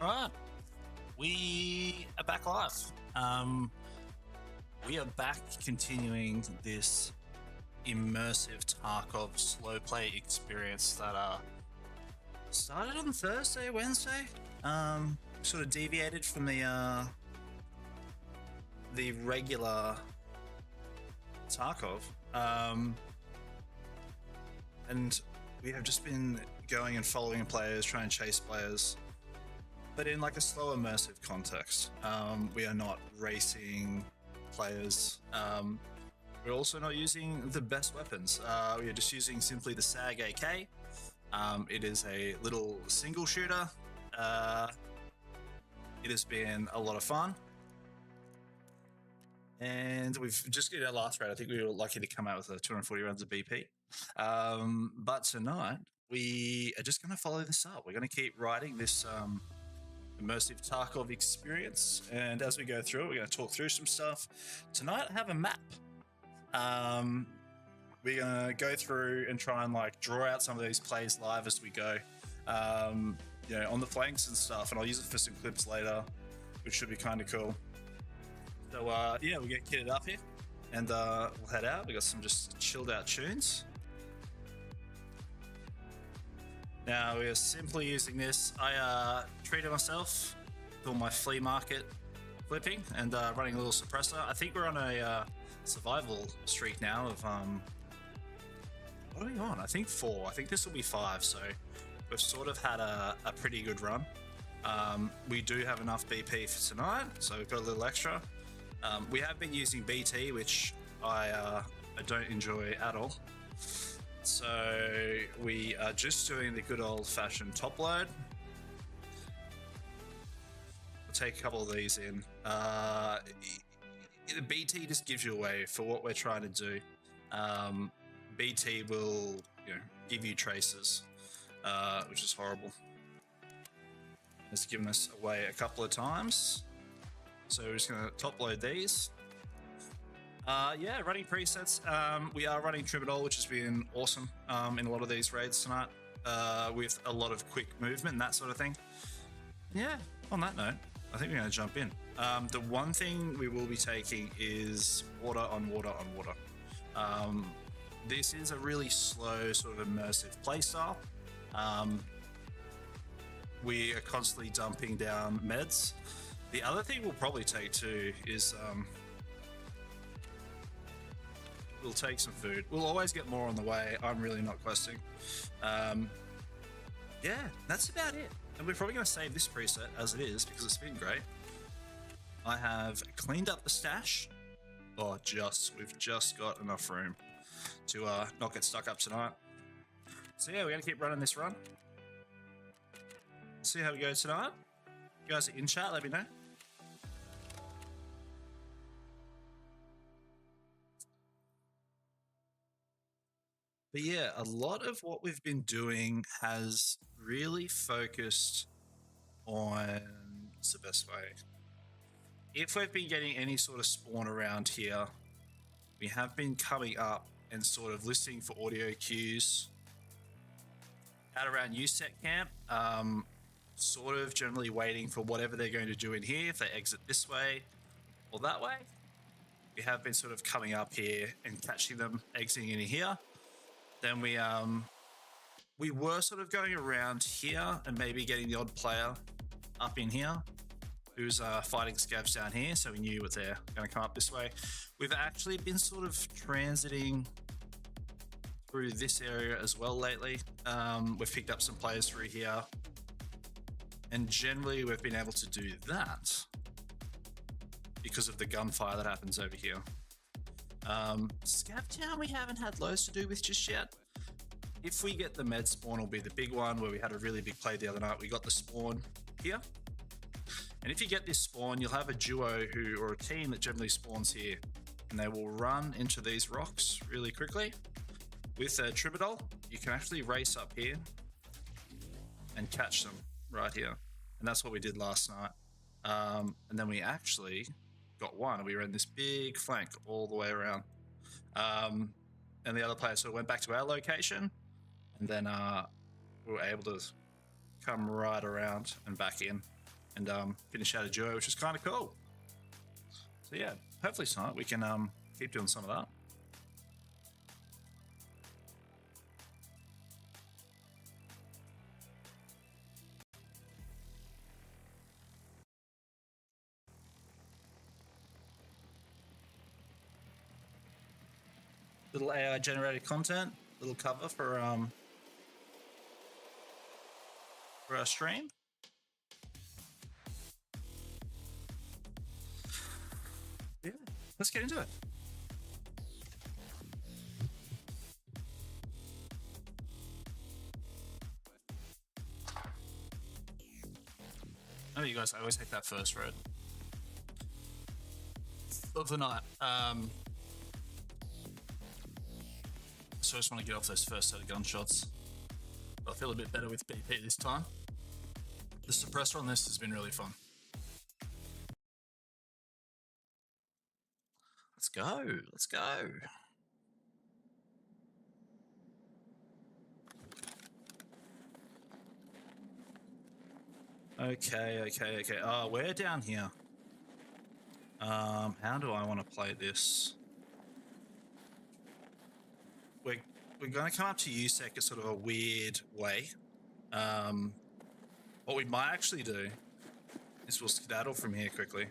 Right, we are back live. We are back continuing this immersive Tarkov slow play experience that started on Thursday, Wednesday. Sort of deviated from the regular Tarkov, and we have just been going and following players, trying to chase players, but in like a slow immersive context. We are not racing players. We're also not using the best weapons. We are just using simply the SAG AK. It is a little single shooter. It has been a lot of fun. And we've just got our last raid. I think we were lucky to come out with 240 rounds of BP. But tonight, we are just going to follow this up. We're going to keep riding this immersive Tarkov experience. And as we go through it, we're going to talk through some stuff. Tonight, I have a map. We're going to go through and try and like draw out some of these plays live as we go. On the flanks and stuff. And I'll use it for some clips later, which should be kind of cool. So, we'll get kitted up here and we'll head out. We got some just chilled out tunes. Now, we are simply using this. I treated myself, doing my flea market flipping and running a little suppressor. I think we're on a survival streak now of, what are we on? I think 4. I think this will be 5. So we've sort of had a pretty good run. We do have enough BP for tonight, so we've got a little extra. We have been using BT, which I don't enjoy at all. So we are just doing the good old-fashioned top load. We'll take a couple of these in. The BT just gives you away for what we're trying to do. BT will, give you traces, which is horrible. It's given us away a couple of times. So we're just going to top load these. Running presets. We are running Tribadol, which has been awesome in a lot of these raids tonight, with a lot of quick movement and that sort of thing. Yeah, on that note, I think we're going to jump in. The one thing we will be taking is water on water on water. This is a really slow sort of immersive playstyle. We are constantly dumping down meds. The other thing we'll probably take too is we'll take some food. We'll always get more on the way. I'm really not questing. That's about it. And we're probably going to save this preset as it is because it's been great. I have cleaned up the stash. We've just got enough room to not get stuck up tonight. So yeah, we're going to keep running this run. See how we go tonight. You guys are in chat, let me know. But yeah, a lot of what we've been doing has really focused on what's the best way. If we've been getting any sort of spawn around here, we have been coming up and sort of listening for audio cues out around USET camp, sort of generally waiting for whatever they're going to do in here, if they exit this way or that way. We have been sort of coming up here and catching them exiting in here. Then we were sort of going around here and maybe getting the odd player up in here who's fighting scavs down here, so we knew what they're going to come up this way. We've actually been sort of transiting through this area as well lately. We've picked up some players through here, and generally we've been able to do that because of the gunfire that happens over here. Scav Town we haven't had loads to do with just yet. If we get the med spawn, will be the big one where we had a really big play the other night. We got the spawn here. And if you get this spawn, you'll have a duo or a team that generally spawns here. And they will run into these rocks really quickly. With a Tribadol, you can actually race up here and catch them right here. And that's what we did last night. And then we actually got one, and we ran this big flank all the way around. And the other player sort of went back to our location, and then we were able to come right around and back in. and finish out a duo, which is kind of cool. So yeah, hopefully tonight we can keep doing some of that. Little AI generated content, little cover for our stream. Yeah, let's get into it. I know you guys, I always take that first road of the night. So I just want to get off those first set of gunshots. I feel a bit better with BP this time. The suppressor on this has been really fun. Let's go. Let's go. Okay. Oh, we're down here. How do I want to play this? We're going to come up to USEC as sort of a weird way. What we might actually do is we'll skedaddle from here quickly.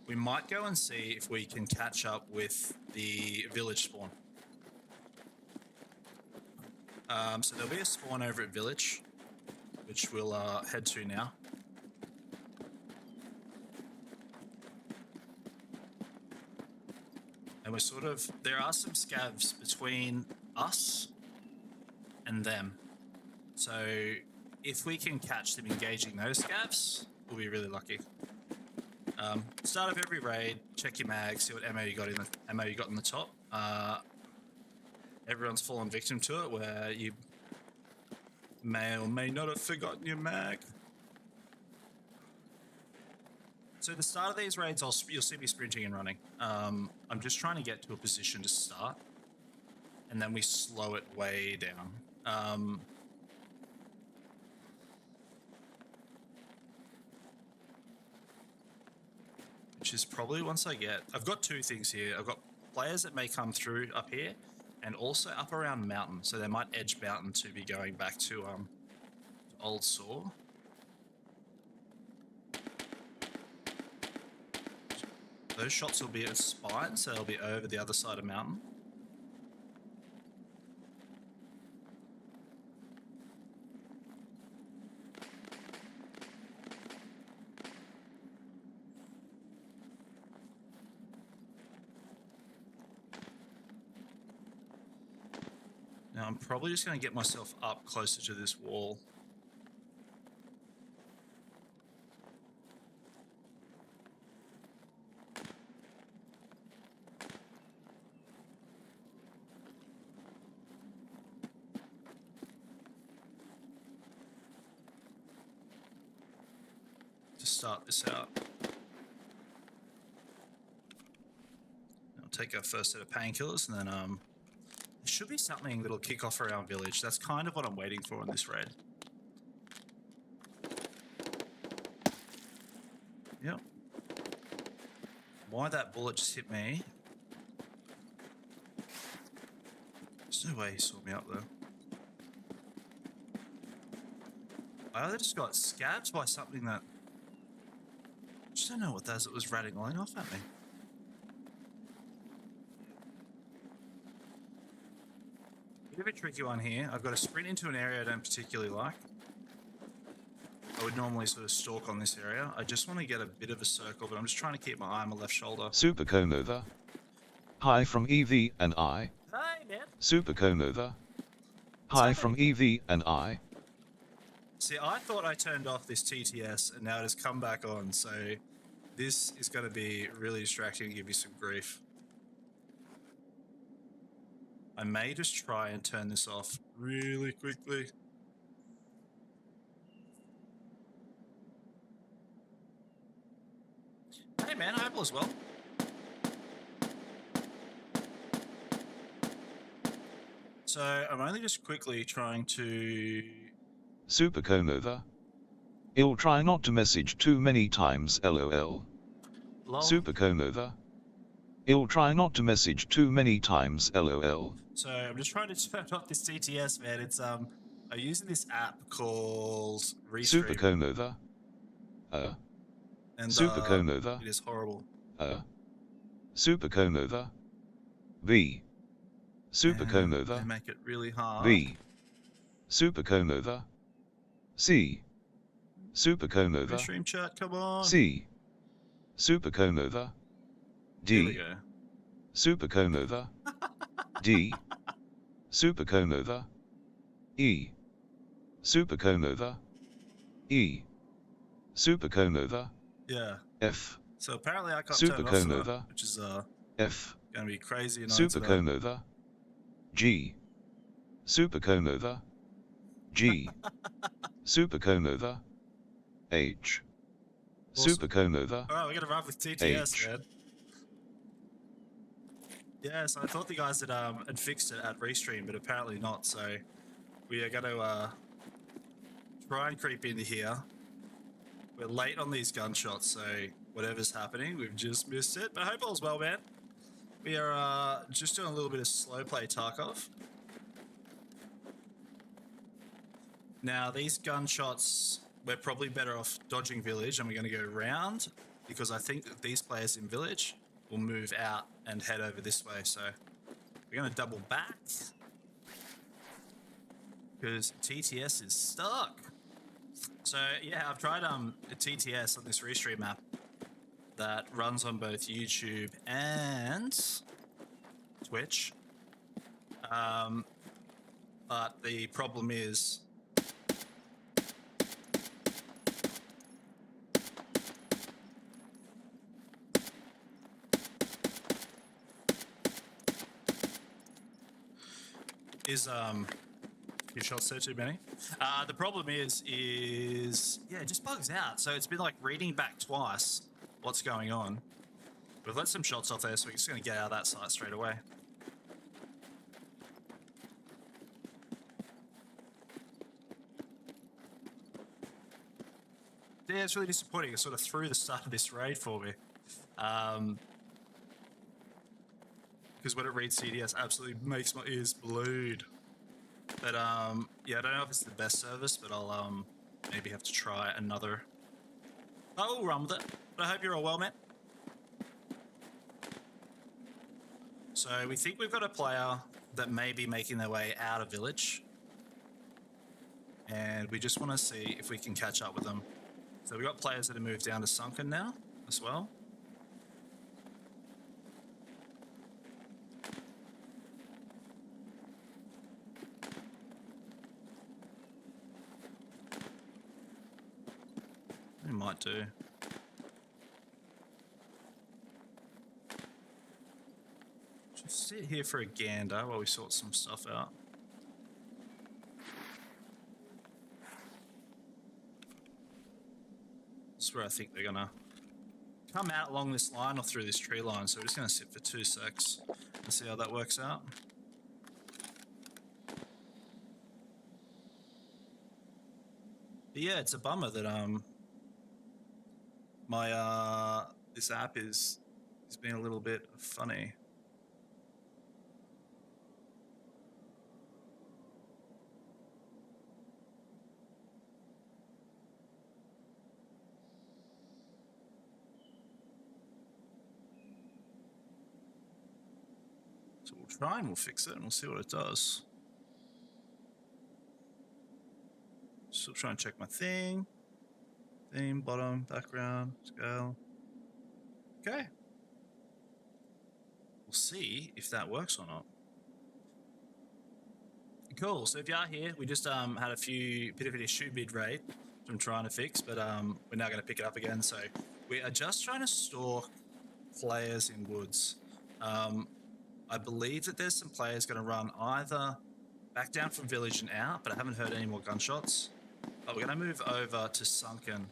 We might go and see if we can catch up with the village spawn. So there'll be a spawn over at village, which we'll head to now. And we're sort of, there are some scavs between us and them. So if we can catch them engaging those scavs, we'll be really lucky. Start of every raid, check your mag, see what ammo you got in the top. Everyone's fallen victim to it, where you may or may not have forgotten your mag. So the start of these raids, you'll see me sprinting and running. I'm just trying to get to a position to start, and then we slow it way down. Which is probably once I've got two things here. I've got players that may come through up here, and also up around mountain. So they might edge mountain to be going back to Old Saw. Those shots will be at spine, so they'll be over the other side of mountain. Now I'm probably just going to get myself up closer to this wall. To start this out. I'll take our first set of painkillers, and then there should be something that'll kick off around village. That's kind of what I'm waiting for in this raid. Yep. Why that bullet just hit me? There's no way he saw me up there. I either just got scabbed by something that... I just don't know what that is. It was ratting off at me. Bit of a tricky one here. I've got to sprint into an area I don't particularly like. I would normally sort of stalk on this area. I just want to get a bit of a circle, but I'm just trying to keep my eye on my left shoulder. Super Comova. Hi from EV and I. Hi, man. Super Comova. Hi from EV and I. See, I thought I turned off this TTS and now it has come back on, so this is going to be really distracting and give you some grief. I may just try and turn this off really quickly. Hey man, I hope all is well. So I'm only just quickly trying to... Super Comova. I'll try not to message too many times, lol. Lol. Super comb over. I'll try not to message too many times, lol. So I'm just trying to turn off this TTS, man. It's I'm using this app called Restream. Super comb over. And Super comb over. it is horrible. Super comb over. V. Super comb over. They make it really hard. V. Super comb over. C. Super comb over. Restream chat, come on. C. Super comb over. There we D. go. Super comb over. D. Super comb over. E. Super comb over. E. Super comb over. Yeah. F. So apparently I can't Super turn it comb off, over. which is F. gonna be crazy annoying. Super comb over. G. Super comb over. G. Super comb over. H. Awesome. Super comb over. Alright, we're gonna run with TTS, H. man. Yeah, so I thought the guys had fixed it at Restream, but apparently not, so we are gonna try and creep into here. We're late on these gunshots, so whatever's happening, we've just missed it. But I hope all's well, man. We are just doing a little bit of slow play Tarkov. Now, these gunshots, we're probably better off dodging village, and we're going to go round, because I think that these players in village will move out and head over this way. So we're going to double back, because TTS is stuck. So yeah, I've tried a TTS on this Restream app that runs on both YouTube and Twitch. But the problem is your shots there too many. The problem is yeah, it just bugs out. So it's been like reading back twice what's going on. We've let some shots off there, so we're just going to get out of that site straight away. Yeah, it's really disappointing. It sort of threw the start of this raid for me. Because when it reads CDS, absolutely makes my ears bleed. But yeah, I don't know if it's the best service, but I'll maybe have to try another. I'll run with it. But I hope you're all well, man. So we think we've got a player that may be making their way out of village. And we just want to see if we can catch up with them. So we've got players that have moved down to Sunken now as well. We might do. Just sit here for a gander while we sort some stuff out. This is where I think they're gonna come out along this line or through this tree line. So we're just gonna sit for 2 secs and see how that works out. But yeah, it's a bummer that my this app is being a little bit funny. So we'll try and we'll fix it and we'll see what it does. Still trying to check my thing. Theme, bottom, background, scale. Okay. We'll see if that works or not. Cool. So if you are here, we just had a bit of an issue mid-raid I'm trying to fix, but we're now going to pick it up again. So we are just trying to stalk players in woods. I believe that there's some players going to run either back down from village and out, but I haven't heard any more gunshots. But we're going to move over to Sunken.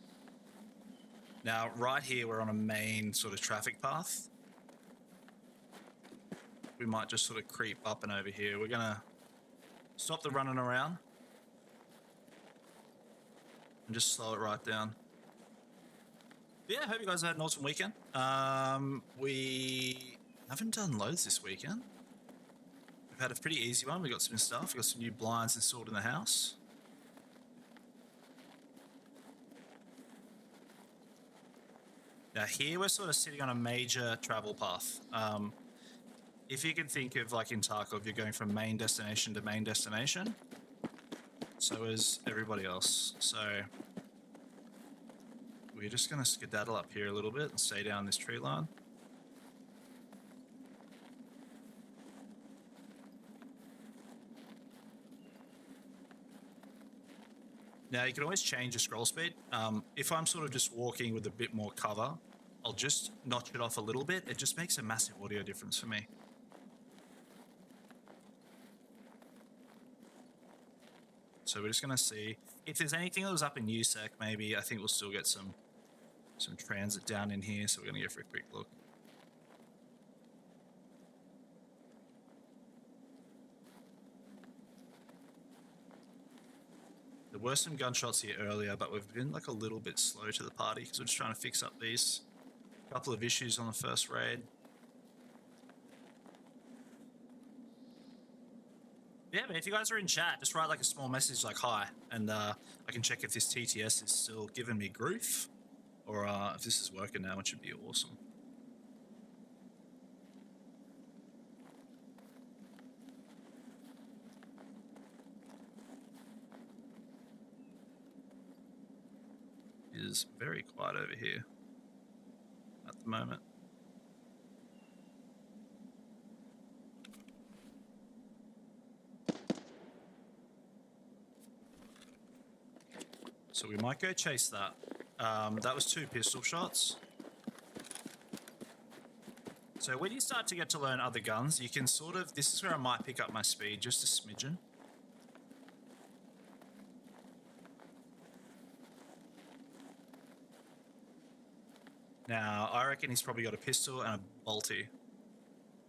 Now, right here, we're on a main sort of traffic path. We might just sort of creep up and over here. We're going to stop the running around. and just slow it right down. But yeah, I hope you guys had an awesome weekend. We haven't done loads this weekend. We've had a pretty easy one. We got some stuff. We got some new blinds installed in the house. Now here we're sort of sitting on a major travel path. If you can think of, like in Tarkov, you're going from main destination to main destination. So is everybody else. So we're just going to skedaddle up here a little bit and stay down this tree line. Now you can always change the scroll speed. If I'm sort of just walking with a bit more cover, I'll just notch it off a little bit. It just makes a massive audio difference for me. So we're just going to see if there's anything that was up in USEC. Maybe I think we'll still get some transit down in here. So we're going to go for a quick look. There were some gunshots here earlier, but we've been like a little bit slow to the party because we're just trying to fix up these couple of issues on the first raid. Yeah, but if you guys are in chat, just write like a small message like hi, and I can check if this TTS is still giving me grief, or if this is working now, which would be awesome. It is very quiet over here at the moment. So we might go chase that. That was 2 pistol shots. So when you start to get to learn other guns, you can sort of, this is where I might pick up my speed just a smidgen. Now, I reckon he's probably got a pistol and a bolty,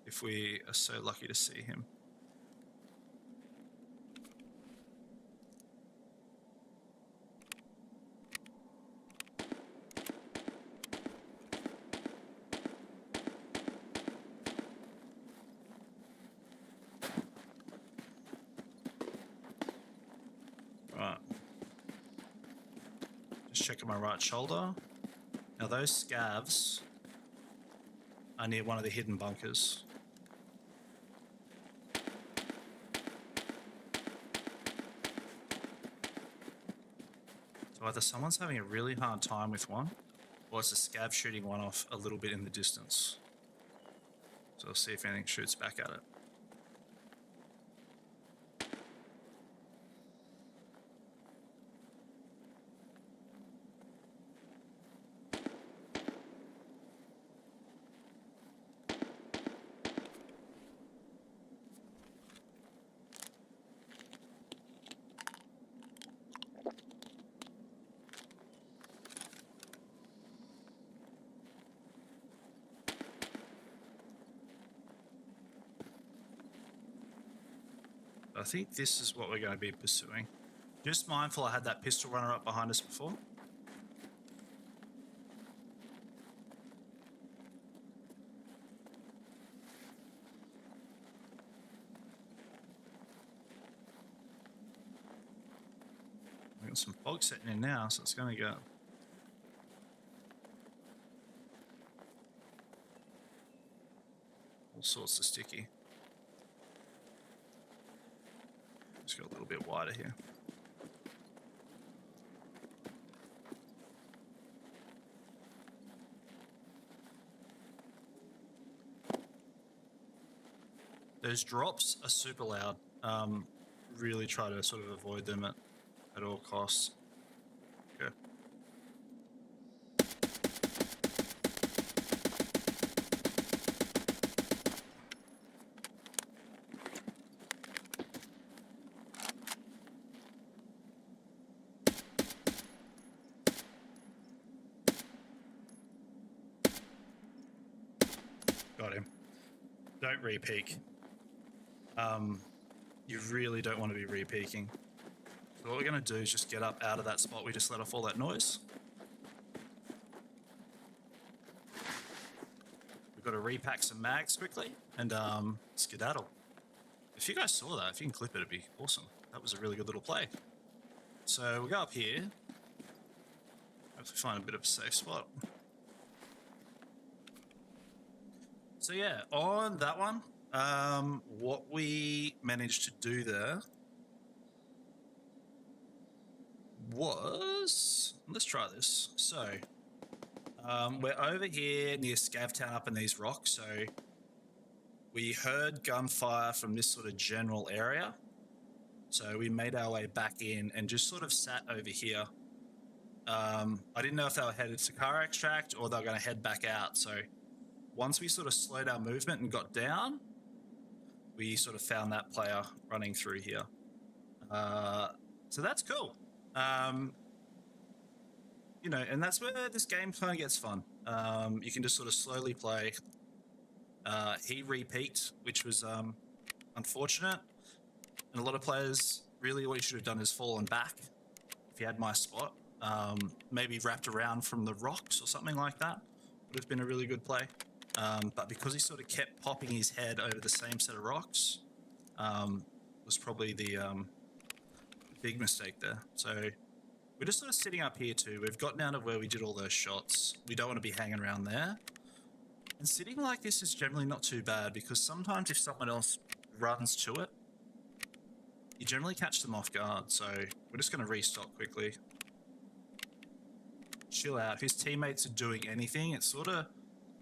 if we are so lucky to see him. Right. Just checking my right shoulder. Now those scavs are near one of the hidden bunkers. So either someone's having a really hard time with one, or it's a scav shooting one off a little bit in the distance. So I'll see if anything shoots back at it. I think this is what we're going to be pursuing. Just mindful I had that pistol runner up behind us before. We've got some fog setting in now, so it's going to go. All sorts of sticky. Just go a little bit wider here. Those drops are super loud. Really try to sort of avoid them at all costs. Okay. Got him. Don't re-peek. You really don't want to be re-peeking. So what we're going to do is just get up out of that spot we just let off all that noise. We've got to repack some mags quickly and skedaddle. If you guys saw that, if you can clip it, it'd be awesome. That was a really good little play. So we'll go up here. Hopefully find a bit of a safe spot. So yeah, on that one, what we managed to do there was, let's try this. So we're over here near Scavtown up in these rocks. So we heard gunfire from this sort of general area. So we made our way back in and just sort of sat over here. I didn't know if they were headed to car extract or they were going to head back out. So once we sort of slowed our movement and got down, we sort of found that player running through here. So that's cool. You know, and that's where this game kind of gets fun. You can just sort of slowly play. He re-peaked, which was unfortunate. And a lot of players, really what you should have done is fallen back if you had my spot. Maybe wrapped around from the rocks or something like that. Would have been a really good play. But because he sort of kept popping his head over the same set of rocks, was probably the big mistake there. So we're just sort of sitting up here too. We've gotten out of where we did all those shots. We don't want to be hanging around there. And sitting like this is generally not too bad because sometimes if someone else runs to it, you generally catch them off guard. So we're just going to restock quickly. Chill out. If his teammates are doing anything, it sort of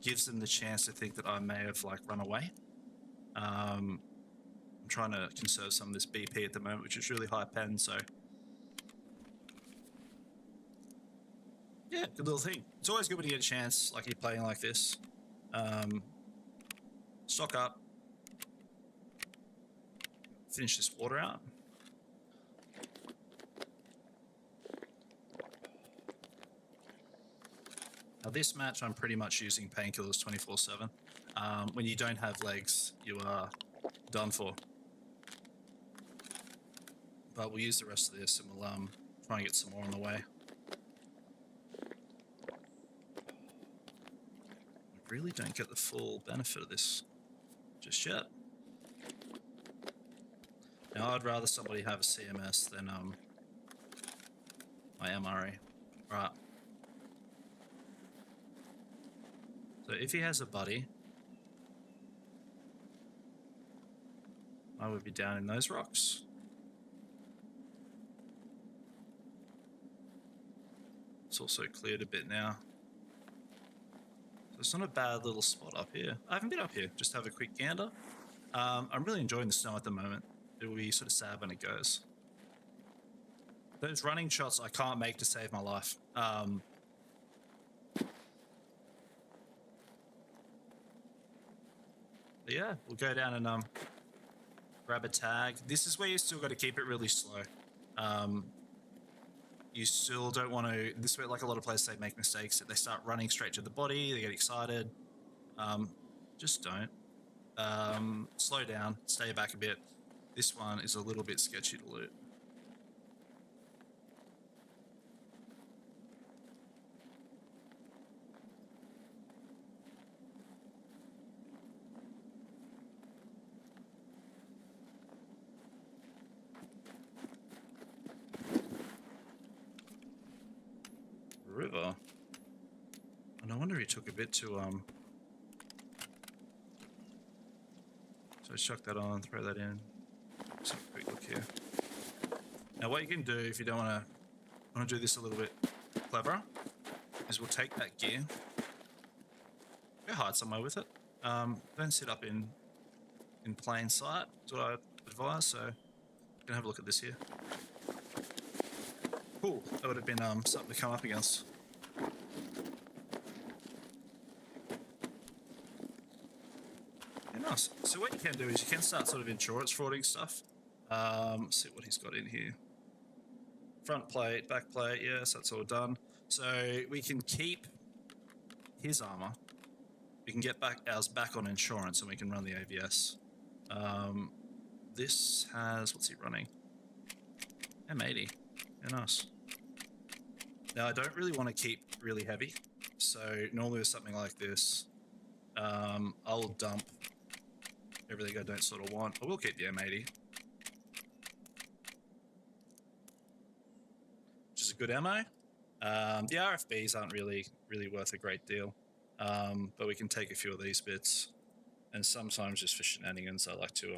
gives them the chance to think that I may have like run away. I'm trying to conserve some of this BP at the moment, which is really high pen, so yeah, good little thing. It's always good when you get a chance, like you're playing like this. Stock up. Finish this water out. Now this match, I'm pretty much using painkillers 24/7. When you don't have legs, you are done for. But we'll use the rest of this and we'll try and get some more on the way. We really don't get the full benefit of this just yet. Now I'd rather somebody have a CMS than my MRE. Right. So if he has a buddy, I would be down in those rocks. It's also cleared a bit now. So it's not a bad little spot up here. I haven't been up here, just have a quick gander. I'm really enjoying the snow at the moment. It will be sort of sad when it goes. Those running shots I can't make to save my life. But yeah, we'll go down and grab a tag. This is where you still got to keep it really slow. You still don't want to, this is where like a lot of players say make mistakes, that they start running straight to the body, they get excited. Just don't. Slow down, stay back a bit. This one is a little bit sketchy to loot. River. And I wonder if he took a bit to so chuck that on, throw that in. Let's have a quick look here. Now what you can do if you don't want to do this a little bit cleverer is we'll take that gear, go hide somewhere with it. Don't sit up in plain sight is what I advise. So I'm gonna have a look at this here. Cool, that would have been something to come up against. Yeah, nice. So what you can do is you can start sort of insurance frauding stuff. See what he's got in here. Front plate, back plate, yes, that's all done. So we can keep his armor. We can get ours back on insurance and we can run the AVS. This has, what's he running? M80. Yeah, nice. Now, I don't really want to keep really heavy. So normally with something like this, I'll dump everything I don't sort of want. I will keep the M80. Which is a good ammo. The RFBs aren't really worth a great deal. But we can take a few of these bits. And sometimes just for shenanigans, I like to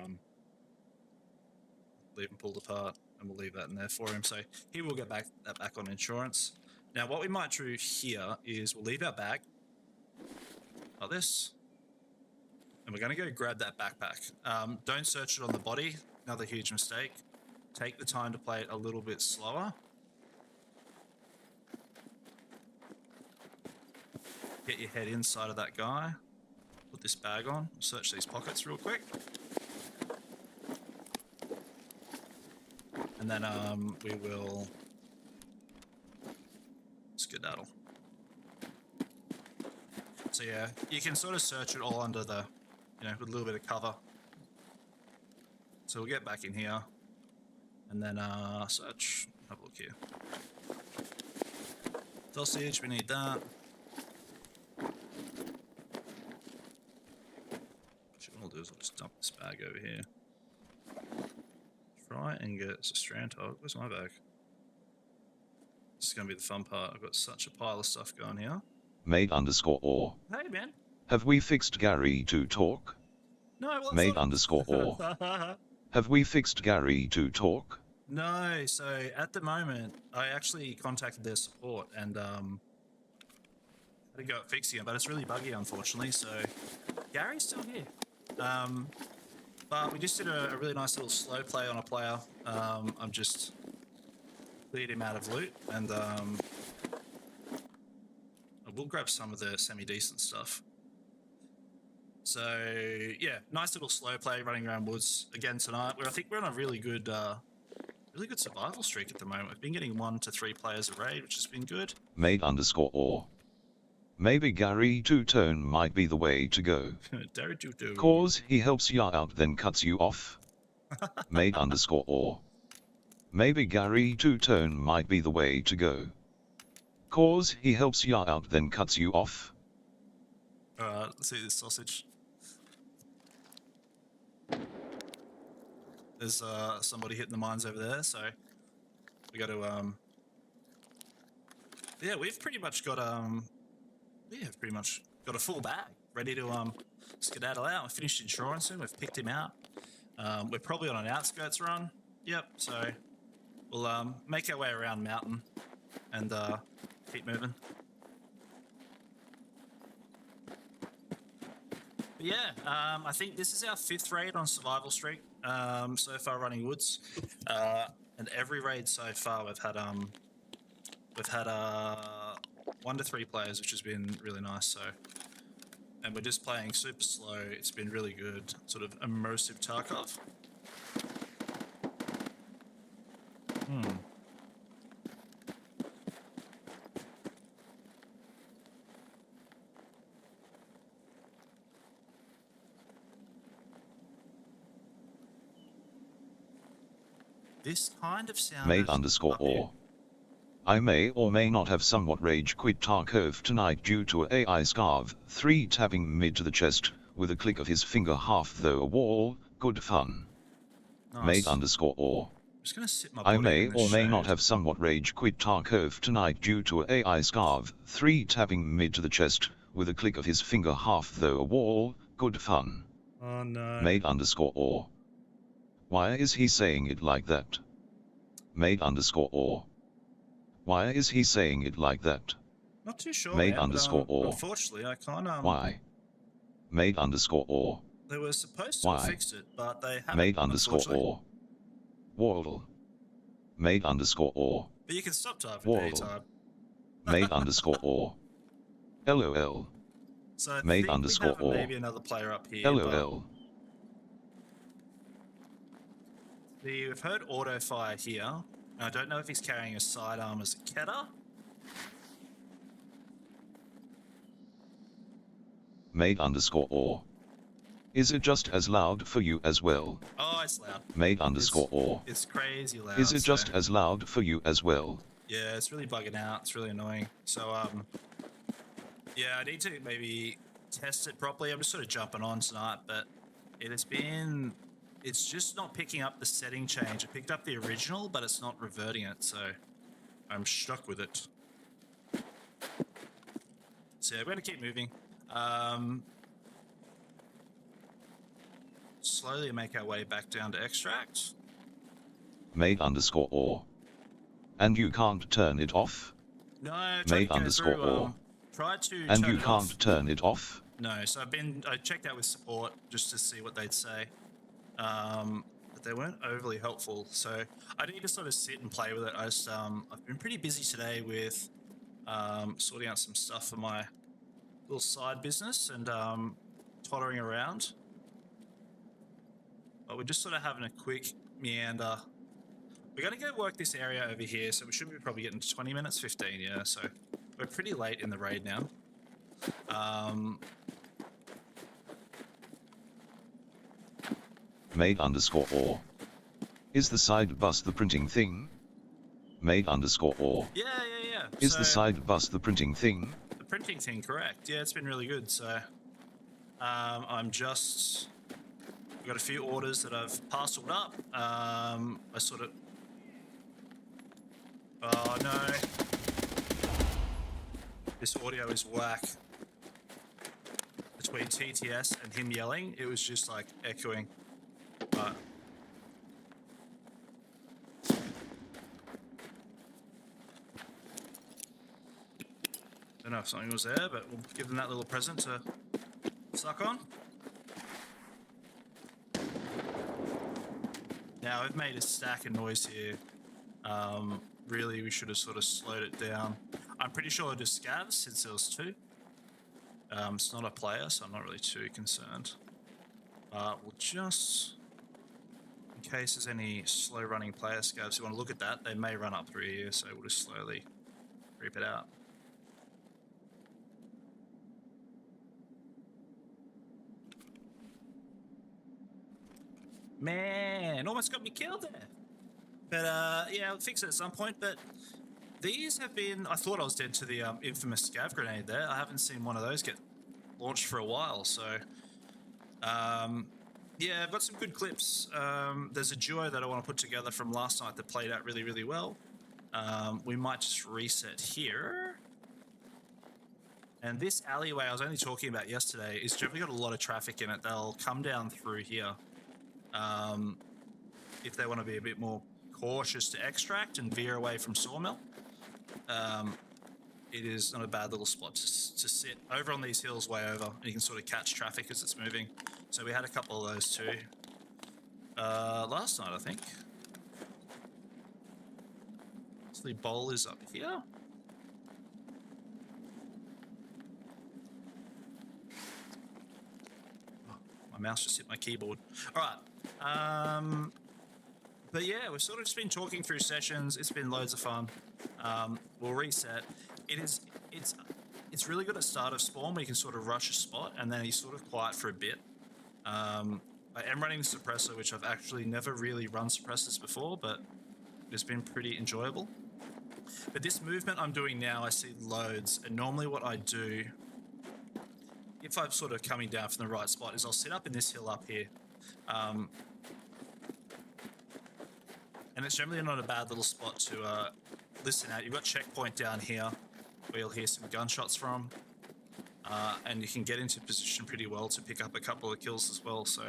leave them pulled apart, and we'll leave that in there for him. So he will get that back on insurance. Now, what we might do here is we'll leave our bag like this, and we're going to go grab that backpack. Don't search it on the body. Another huge mistake. Take the time to play it a little bit slower. Get your head inside of that guy. Put this bag on. Search these pockets real quick. And then we will skedaddle. So yeah, you can sort of search it all under the, with a little bit of cover. So we'll get back in here and then search. Have a look here. Sausage, we need that. What I'll do is I'll just dump this bag over here. Try and get a strand hog. Where's my bag? This is going to be the fun part. I've got such a pile of stuff going here. Made_or. Hey, man. Have we fixed Gary to talk? No, what's Made_or. Have we fixed Gary to talk? No, so at the moment, I actually contacted their support and had to go at fixing it, but it's really buggy, unfortunately. So Gary's still here. But we just did a really nice little slow play on a player. I'm just cleared him out of loot, and I will grab some of the semi-decent stuff. So yeah, nice little slow play running around woods again tonight. Where I think we're on a really good survival streak at the moment. We've been getting 1 to 3 players a raid, which has been good. Made_or. Maybe Gary to turn might be the way to go. Cause he helps you out then cuts you off. Made_or. Maybe Gary to turn might be the way to go. Cause he helps you out then cuts you off. Alright, let's see this sausage. There's somebody hitting the mines over there, so we got to yeah, we've pretty much got a full bag ready to skedaddle out. We finished insurance and we've picked him out. We're probably on an outskirts run. Yep, so we'll make our way around mountain and keep moving. But yeah, I think this is our 5th raid on survival streak so far running woods, and every raid so far we've had 1 to 3 players, which has been really nice. So, and we're just playing super slow. It's been really good, sort of immersive Tarkov. This kind of sound. Made_or. I may or may not have somewhat rage quit Tarkov tonight due to a AI scarf 3 tapping mid to the chest with a click of his finger half though a wall. Good fun. Nice. Made_or. Just gonna sit my I body may in this or may shade. not have somewhat rage quit Tarkov tonight due to a AI scarf 3 tapping mid to the chest with a click of his finger half though a wall. Good fun. Oh no. Made_or. Why is he saying it like that? Made_or. Why is he saying it like that? Not too sure. Made_or. Unfortunately, I can't. Why? Made_or. They were supposed to have fixed it, but they haven't. Made_or. Wardle. Made_or. But you can stop typing anytime. Made_or. LOL. So I Made think we have _or. maybe another player up here. LOL. We've heard auto fire here. I don't know if he's carrying a sidearm as a Keta. Made_or. Is it just as loud for you as well? Oh, it's loud. Made underscore or. It's crazy loud. Is it just as loud for you as well? Yeah, it's really bugging out. It's really annoying. So, yeah, I need to maybe test it properly. I'm just sort of jumping on tonight, but it's just not picking up the setting change. It picked up the original, but it's not reverting it, so I'm stuck with it. So yeah, we're going to keep moving. Slowly make our way back down to extract. Made underscore or. And you can't turn it off? No, made underscore or. Tried to and turn you it can't off. Turn it off? No, so I checked out with support just to see what they'd say. But they weren't overly helpful. So I need to sort of sit and play with it. I've been pretty busy today with sorting out some stuff for my little side business and tottering around. But we're just sort of having a quick meander. We're going to go work this area over here, so we should be probably getting to 20 minutes, 15, yeah. So we're pretty late in the raid now. Made underscore or. Is the side bus the printing thing? Made underscore or. Yeah. Is the side bus the printing thing? The printing thing, correct. Yeah, it's been really good. So we've got a few orders that I've parceled up. Oh no. This audio is whack. Between TTS and him yelling, it was just like echoing. But don't know if something was there, but we'll give them that little present to suck on. Now I've made a stack of noise here. Really, we should have sort of slowed it down. I'm pretty sure it is scavs since there was two. It's not a player, so I'm not really too concerned. We'll just, in case there's any slow running player scavs, you want to look at that, they may run up through here, so we'll just slowly creep it out. Man, almost got me killed there. But yeah, I'll fix it at some point. But these have been, I thought I was dead to the infamous scav grenade there. I haven't seen one of those get launched for a while. So yeah, I've got some good clips. There's a duo that I want to put together from last night that played out really, really well. We might just reset here. And this alleyway I was only talking about yesterday is generally got a lot of traffic in it. They'll come down through here if they want to be a bit more cautious to extract and veer away from Sawmill. It is not a bad little spot to sit over on these hills way over, and you can sort of catch traffic as it's moving. So we had a couple of those too last night, I think. So the bowl is up here. Oh, my mouse just hit my keyboard. All right. But yeah, we've sort of just been talking through sessions. It's been loads of fun. We'll reset. It's really good at start of spawn where you can sort of rush a spot and then he's sort of quiet for a bit. I am running the suppressor, which I've actually never really run suppressors before, but it's been pretty enjoyable. But this movement I'm doing now, I see loads, and normally what I do, if I'm sort of coming down from the right spot, is I'll sit up in this hill up here. And it's generally not a bad little spot to listen out. You've got checkpoint down here where you'll hear some gunshots from. And you can get into position pretty well to pick up a couple of kills as well. So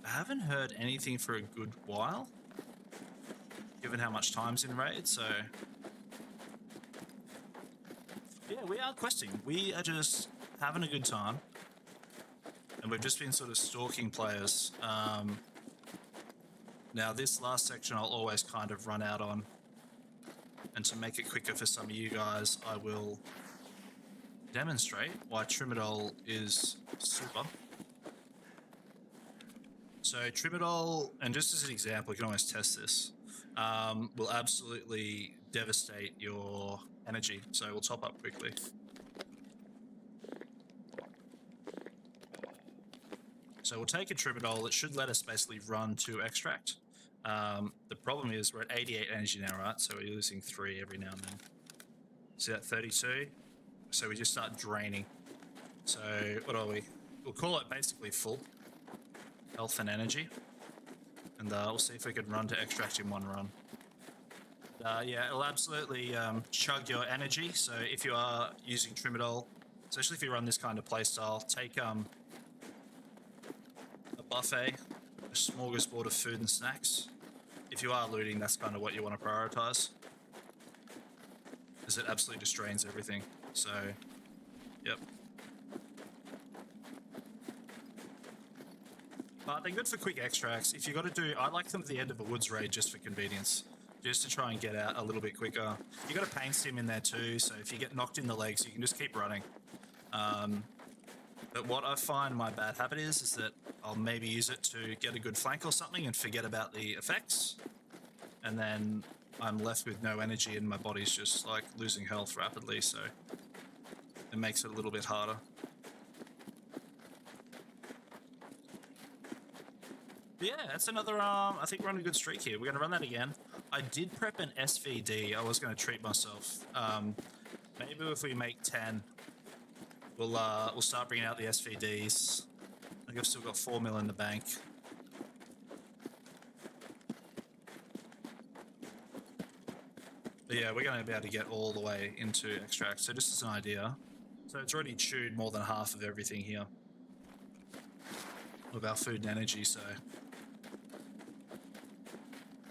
I haven't heard anything for a good while, given how much time's in raid. So yeah, we are questing. We are just having a good time. And we've just been sort of stalking players. Now, this last section I'll always kind of run out on. And to make it quicker for some of you guys, I will demonstrate why Trimadol is super. So Trimadol, and just as an example, you can always test this, will absolutely devastate your energy. So we'll top up quickly. So we'll take a Tribidol. It should let us basically run to extract. The problem is we're at 88 energy now, right? So we're losing 3 every now and then. See that 32? So we just start draining. So what are we? We'll call it basically full health and energy. And we'll see if we can run to extract in one run. Yeah, it'll absolutely chug your energy. So if you are using Trimidol, especially if you run this kind of playstyle, take a buffet, a smorgasbord of food and snacks. If you are looting, that's kind of what you want to prioritize, because it absolutely just drains everything. So, yep. But they're good for quick extracts. If you got to do, I like them at the end of a woods raid just for convenience, just to try and get out a little bit quicker. You got a pain stim in there too, so if you get knocked in the legs, you can just keep running. But what I find my bad habit is that I'll maybe use it to get a good flank or something and forget about the effects, and then I'm left with no energy and my body's just like losing health rapidly, so it makes it a little bit harder. But yeah, that's another, I think we're on a good streak here. We're going to run that again. I did prep an SVD. I was going to treat myself. Maybe if we make 10, we'll start bringing out the SVDs. I think I've still got 4 mil in the bank. But yeah, we're going to be able to get all the way into extract. So just as an idea, so it's already chewed more than half of everything here of our food and energy. So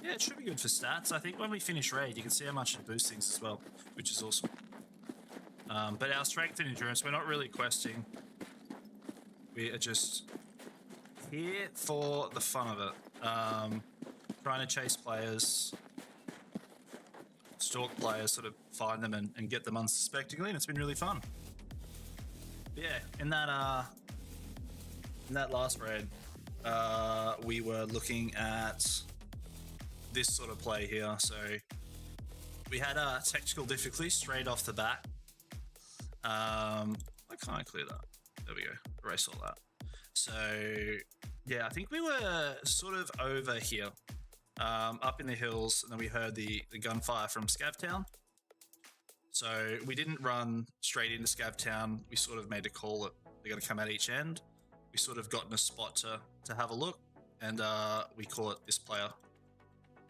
yeah, it should be good for stats. I think when we finish raid, you can see how much it boosts things as well, which is awesome. But our strength and endurance, we're not really questing. We are just here for the fun of it. Trying to chase players, stalk players, sort of find them and get them unsuspectingly, and it's been really fun. But yeah, in that last raid, we were looking at this sort of play here. So we had a technical difficulty straight off the bat. Why can't I clear that? There we go. Erase all that. So yeah, I think we were sort of over here, up in the hills, and then we heard the gunfire from Scavtown. So we didn't run straight into Scavtown. We sort of made a call that they're going to come at each end. We sort of got in a spot to have a look, and we caught this player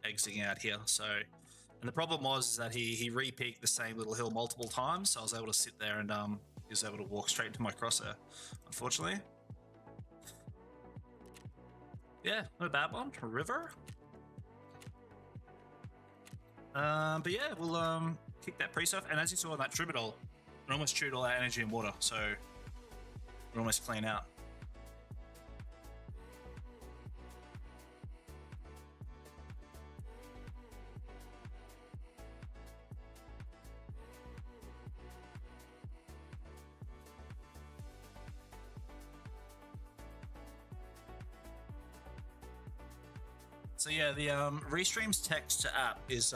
exiting out here. So, and the problem was that he re-peaked the same little hill multiple times, so I was able to sit there and he was able to walk straight into my crosshair, unfortunately. Yeah, not a bad one. River. But yeah, we'll kick that priest off, and as you saw on that Tribidol, it almost chewed all our energy and water, so we're almost clean out. So yeah, the Restream's text to app is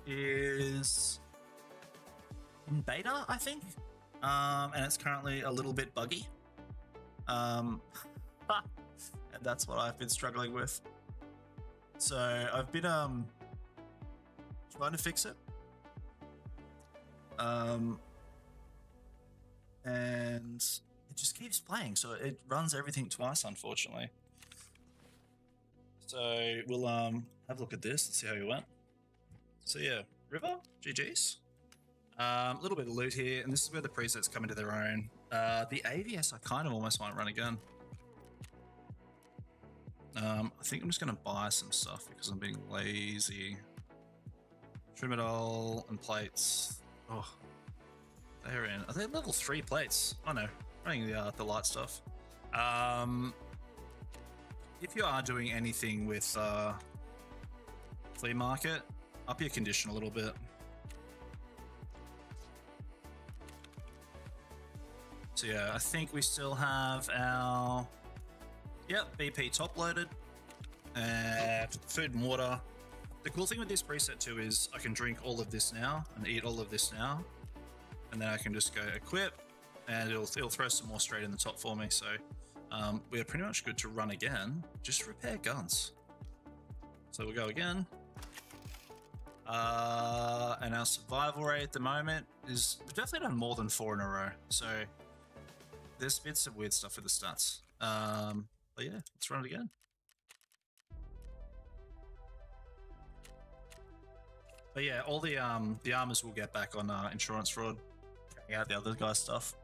in beta, I think, and it's currently a little bit buggy, and that's what I've been struggling with. So I've been trying to fix it, and it just keeps playing, so it runs everything twice, unfortunately. So we'll have a look at this. Let's see how you went. So yeah, River, GG's. A little bit of loot here, and this is where the presets come into their own. The AVS, I kind of almost want to run again. I think I'm just going to buy some stuff because I'm being lazy. Trimidol and plates. Oh, they're in. Are they level 3 plates? Oh no, running the light stuff. If you are doing anything with flea market, up your condition a little bit. So yeah, I think we still have our BP top loaded, and food and water. The cool thing with this preset too is I can drink all of this now and eat all of this now, and then I can just go equip, and it'll throw some more straight in the top for me. So we're pretty much good to run again. Just repair guns. So we'll go again. And our survival rate at the moment is, we've definitely done more than 4 in a row. So there's been some weird stuff with the stats. But yeah, let's run it again. But yeah, all the armors will get back on insurance fraud. Checking out the other guy's stuff.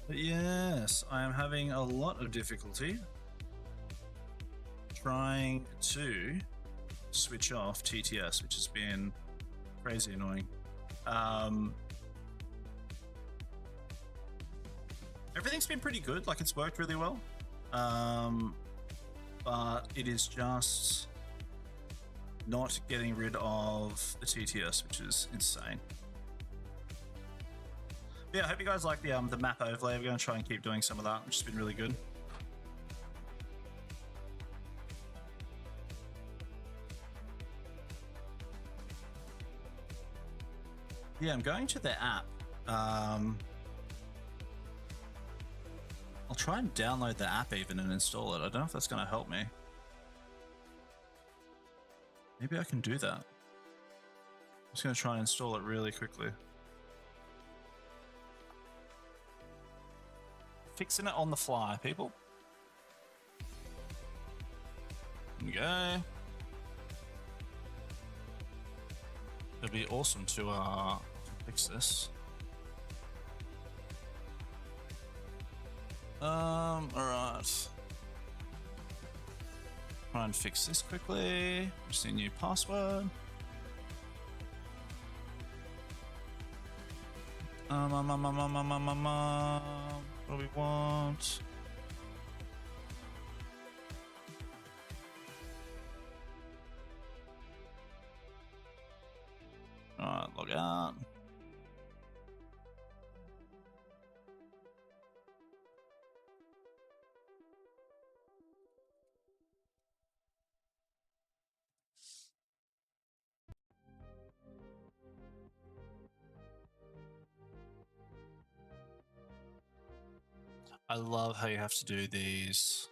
But yes, I am having a lot of difficulty trying to switch off TTS, which has been crazy annoying. Everything's been pretty good, like it's worked really well. But it is just not getting rid of the TTS, which is insane. But yeah, I hope you guys like the map overlay. We're going to try and keep doing some of that, which has been really good. Yeah, I'm going to the app. I'll try and download the app even and install it. I don't know if that's going to help me. Maybe I can do that. I'm just going to try and install it really quickly. Fixing it on the fly, people. There we go. It'd be awesome to fix this. Alright. Try and fix this quickly. Just a new password. What do we want? Alright, log out. I love how you have to do these.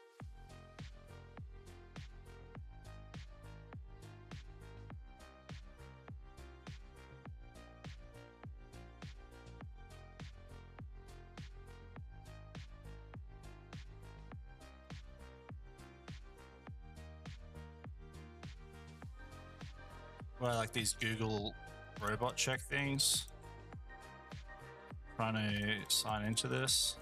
Well, like these Google robot check things. Trying to sign into this.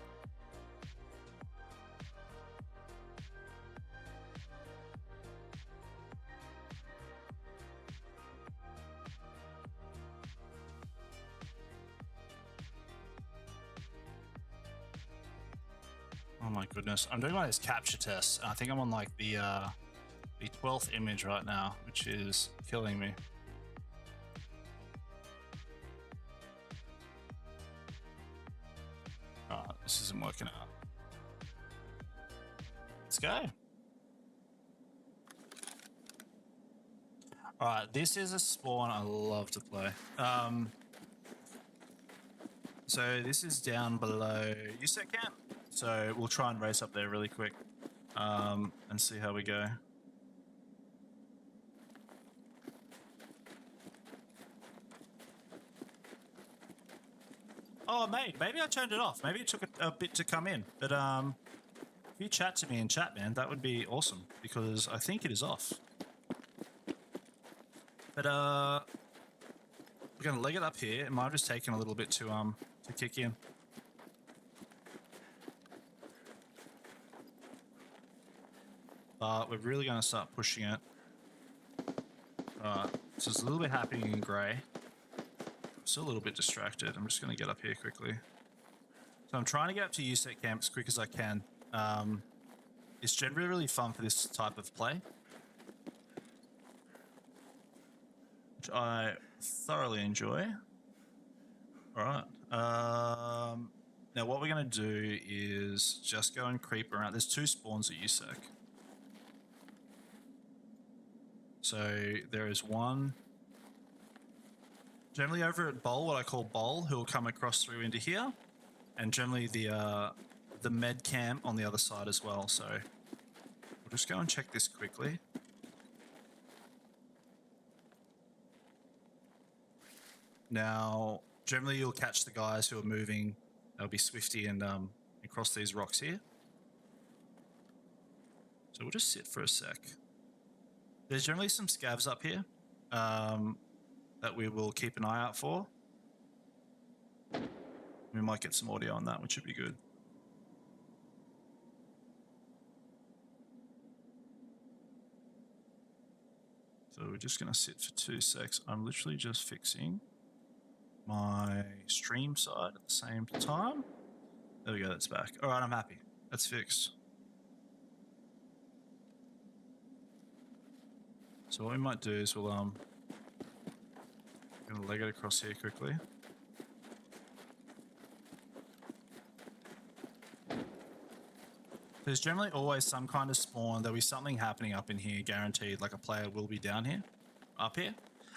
Oh my goodness, I'm doing one of these capture tests. I think I'm on like the 12th image right now, which is killing me. Alright, this isn't working out. Let's go. Alright, this is a spawn I love to play. So this is down below USET camp. So we'll try and race up there really quick and see how we go. Oh, mate, maybe I turned it off. Maybe it took a bit to come in. But if you chat to me in chat, man, that would be awesome because I think it is off. But we're going to leg it up here. It might have just taken a little bit to kick in. But we're really going to start pushing it. Alright, so it's a little bit happening in grey. I'm still a little bit distracted. I'm just going to get up here quickly. So I'm trying to get up to USET camp as quick as I can. It's generally really fun for this type of play, which I thoroughly enjoy. Alright. Now what we're going to do is just go and creep around. There's 2 spawns at USEC. So there is one generally over at Bowl, what I call Bowl, who will come across through into here, and generally the med camp on the other side as well. So we'll just go and check this quickly. Now, generally you'll catch the guys who are moving. They'll be swifty and across these rocks here. So we'll just sit for a sec. There's generally some scavs up here that we will keep an eye out for. We might get some audio on that, which would be good. So we're just going to sit for 2 secs. I'm literally just fixing my stream side at the same time. There we go, that's back. All right, I'm happy. That's fixed. So what we might do is we'll gonna leg it across here quickly. There's generally always some kind of spawn. There'll be something happening up in here, guaranteed. Like a player will be down here, up here.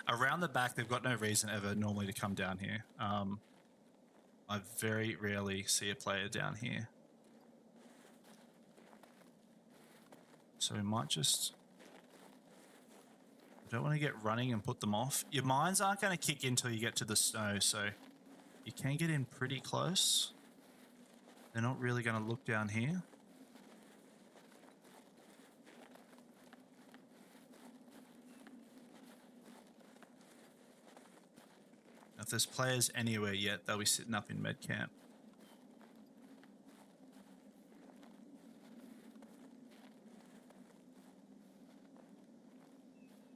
Around the back, they've got no reason ever normally to come down here. I very rarely see a player down here. So we might just... I don't want to get running and put them off. Your mines aren't going to kick in until you get to the snow, so you can get in pretty close. They're not really going to look down here. If there's players anywhere yet, they'll be sitting up in med camp.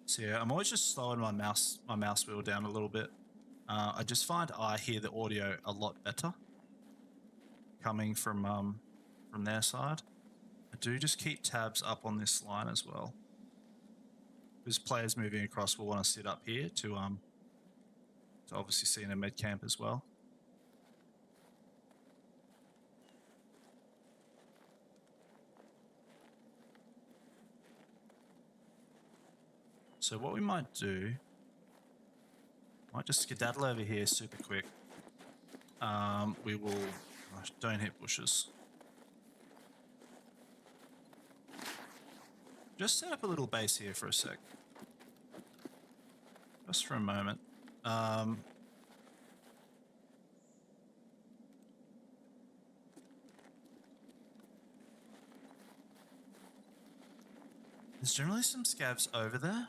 So yeah, I'm always just slowing my mouse wheel down a little bit. I just find I hear the audio a lot better coming from their side. I do just keep tabs up on this line as well. Because players moving across will want to sit up here to obviously see in a med camp as well. So what we might do, might just skedaddle over here super quick. We will, don't hit bushes. Just set up a little base here for a sec. Just for a moment. There's generally some scavs over there.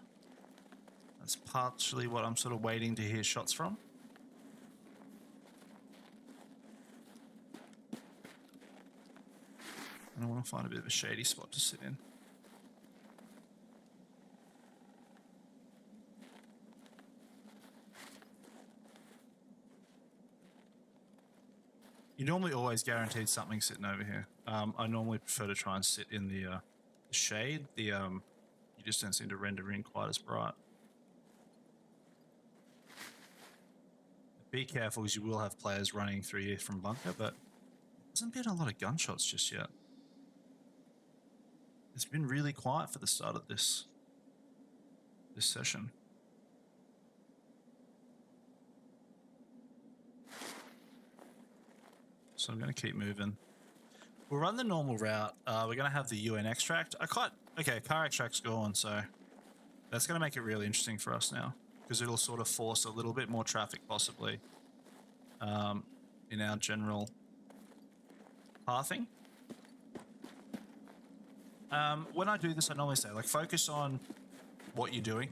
That's partially what I'm sort of waiting to hear shots from. And I want to find a bit of a shady spot to sit in. You're normally always guaranteed something sitting over here. I normally prefer to try and sit in the shade. You just don't seem to render in quite as bright. Be careful, because you will have players running through here from bunker, but there hasn't been a lot of gunshots just yet. It's been really quiet for the start of this session. So I'm going to keep moving. We'll run the normal route. We're going to have the UN extract. Okay, car extract's gone, so that's going to make it really interesting for us now, because it'll sort of force a little bit more traffic possibly in our general pathing. When I do this, I normally say, like, focus on what you're doing.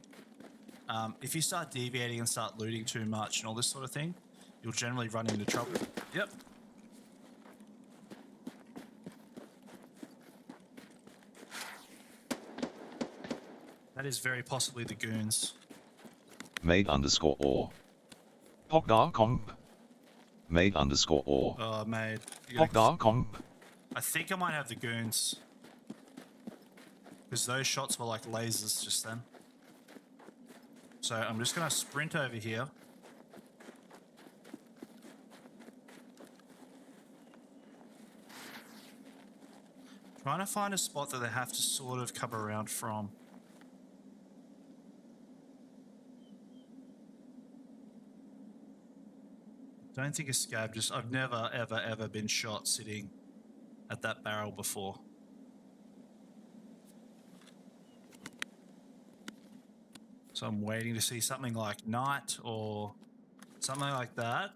If you start deviating and start looting too much and all this sort of thing, you'll generally run into trouble. Yep. That is very possibly the goons. Made_or. Pogdarkomp. Made_or. Oh, made. Pogdarkomp. I think I might have the goons. Because those shots were like lasers just then. So I'm just going to sprint over here. Trying to find a spot that they have to sort of come around from. Don't think a scab just... I've never, ever, ever been shot sitting at that barrel before. So I'm waiting to see something like night or something like that.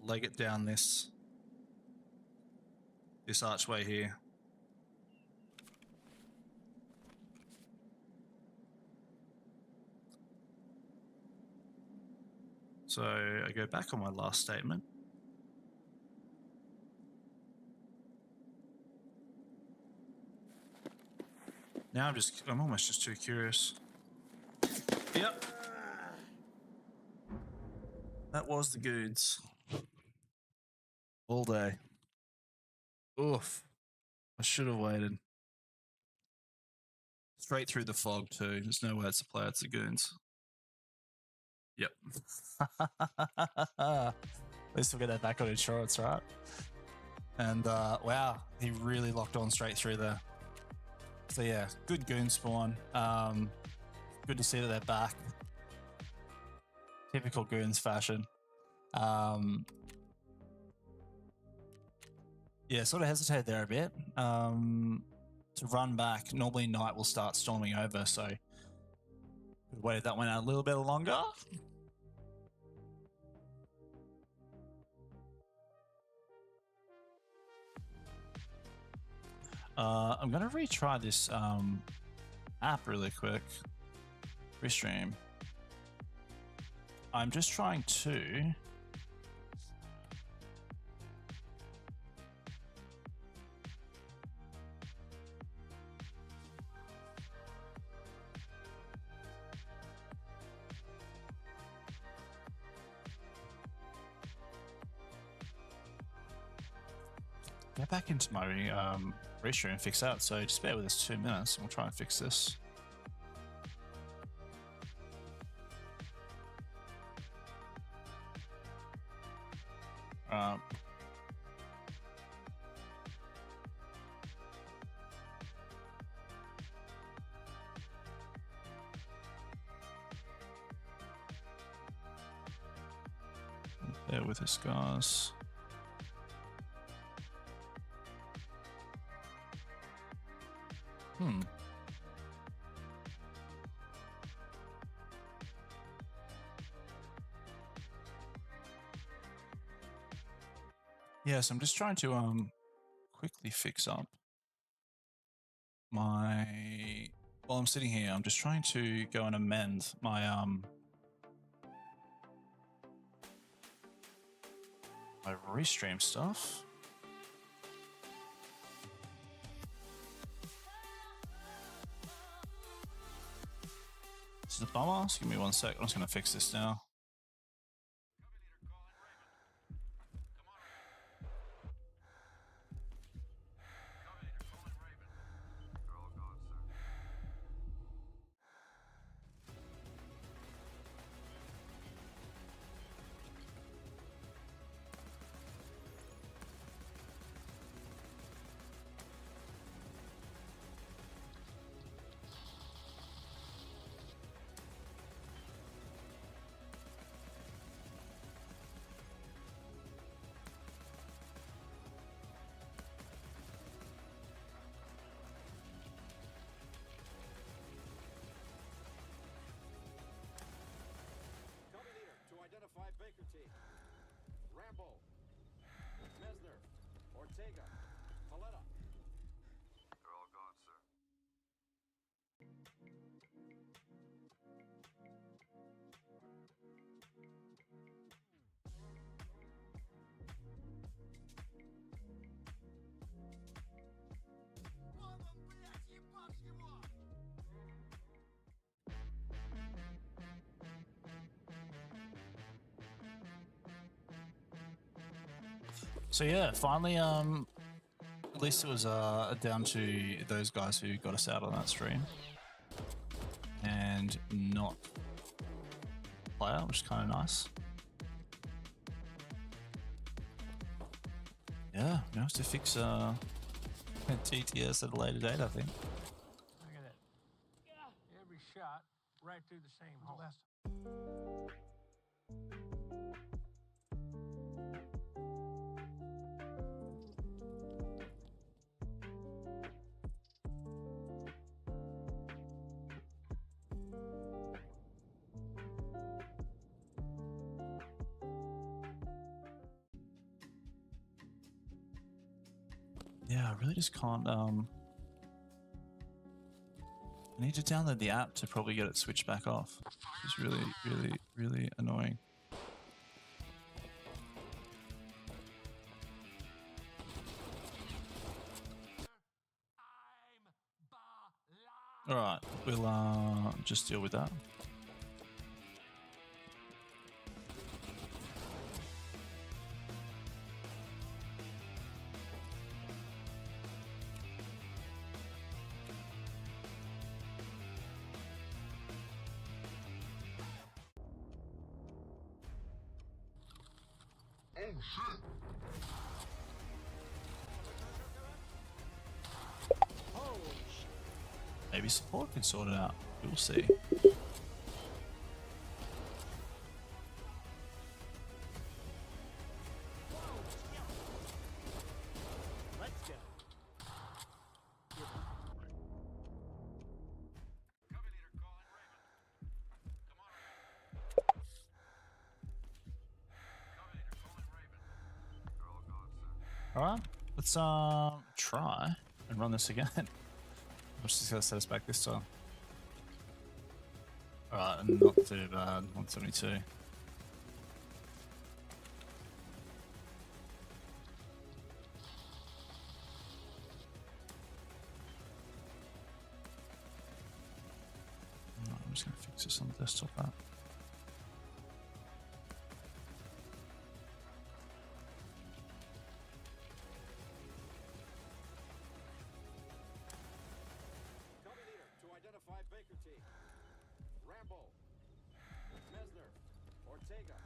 Leg it down this archway here. So I go back on my last statement. Now I'm almost just too curious. Yep. That was the goons. All day. Oof. I should have waited. Straight through the fog too. There's no way it's a player, it's the goons. Yep. At least we'll get that back on insurance, right? And wow, he really locked on straight through there. So yeah, good goon spawn. Good to see that they're back. Typical goons fashion. Yeah, sort of hesitated there a bit. To run back, normally night will start storming over, so waited that one out a little bit longer. I'm gonna retry this app really quick. Restream. I'm just trying to get back into my restream and fix that. So just bear with us 2 minutes and we'll try and fix this. Bear with us, guys. Yes, I'm just trying to quickly fix up my... While I'm sitting here, I'm just trying to go and amend my my restream stuff. This is a bummer. So give me 1 sec. I'm just going to fix this now. So yeah, finally, at least it was down to those guys who got us out on that stream, and not player, which is kind of nice. Yeah, we have to fix TTS at a later date, I think. Look at that. Yeah. Every shot right through the same hole. Yeah, I really just can't. I need to download the app to probably get it switched back off. It's really, really, really annoying. All right, we'll just deal with that. Maybe support can sort it out. We'll see. Let's go. All right, let's try and run this again. I'm just gonna set us back this time. All right, not too bad. 172. I'm just gonna fix this on the desktop app. Look at that.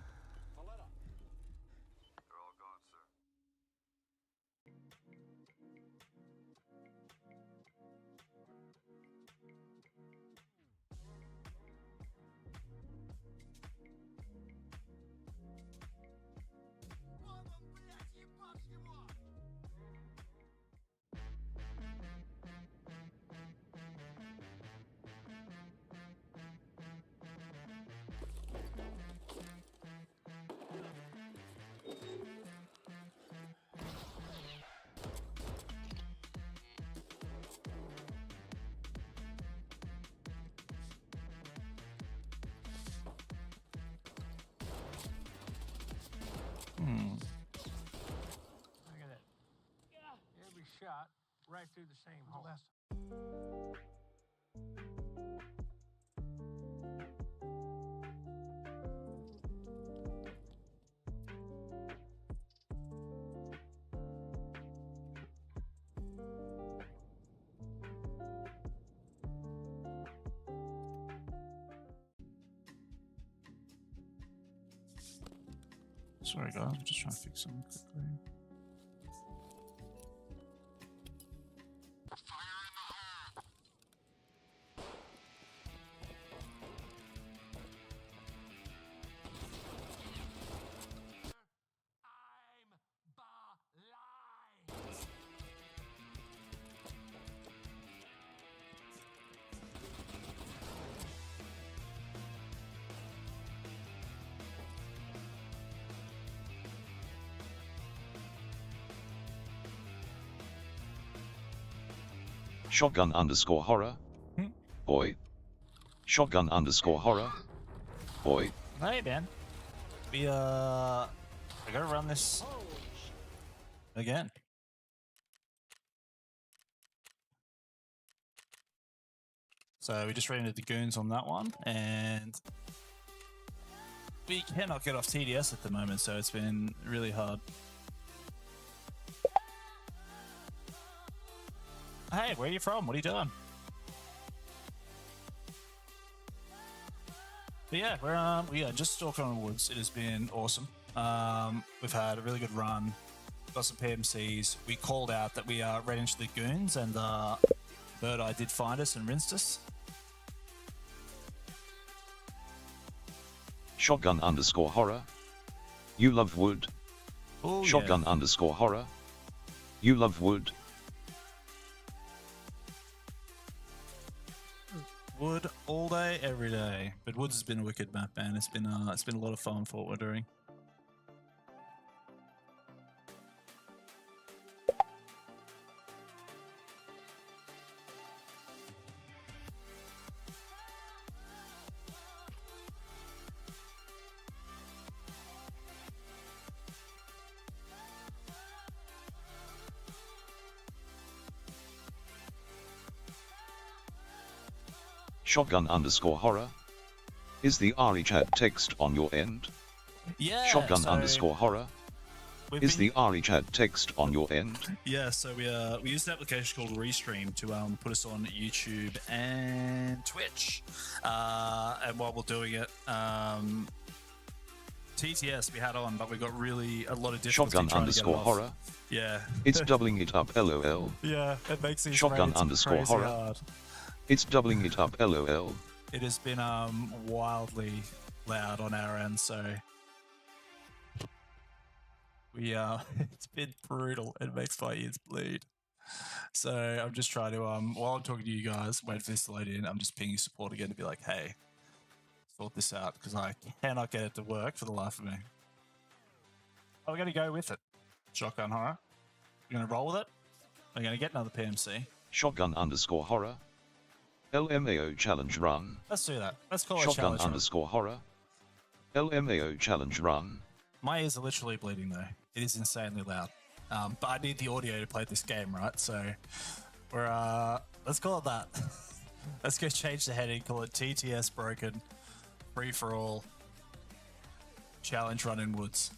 Every shot right through the same hole. Sorry guys, I'm just trying to fix something quickly. Shotgun underscore horror. Boy. Shotgun underscore horror. Boy. Hey man. I gotta run this again. So we just ran into the goons on that one, and we cannot get off TDS at the moment, so it's been really hard. Hey, where are you from? What are you doing? But yeah, we are just stalking on the woods. It has been awesome. We've had a really good run. Got some PMCs. We called out that we ran into the goons, and Bird Eye did find us and rinsed us. Shotgun underscore horror. You love wood. Oh, Shotgun yeah. underscore horror. You love wood. Wood all day, every day. But Woods has been a wicked map, man. It's been a lot of fun for what we're doing. Shotgun_horror. Is the RE chat text on your end? Yeah. Shotgun_horror. Is the RE chat text on your end? Yeah, so we used an application called Restream to put us on YouTube and Twitch. And while we're doing it, TTS we had on, but we got a lot of difficulty trying to get it off. Shotgun_horror. Yeah. It's doubling it up, lol. Yeah, it makes these Shotgun_horror. hard. It's doubling it up, lol. It has been wildly loud on our end, so it's been brutal. It makes my ears bleed. So I'm just trying to while I'm talking to you guys, wait for this to load in. I'm just pinging support again to be like, hey, sort this out because I cannot get it to work for the life of me. We're gonna go with it. Shotgun horror. We're gonna roll with it. We're gonna get another PMC. Shotgun_horror. LMAO challenge run. Let's do that. Let's call it challenge run. Shotgun_horror. LMAO challenge run. My ears are literally bleeding though. It is insanely loud. But I need the audio to play this game, right? So we're let's call it that. Let's go change the heading, call it TTS broken, free for all, challenge run in woods.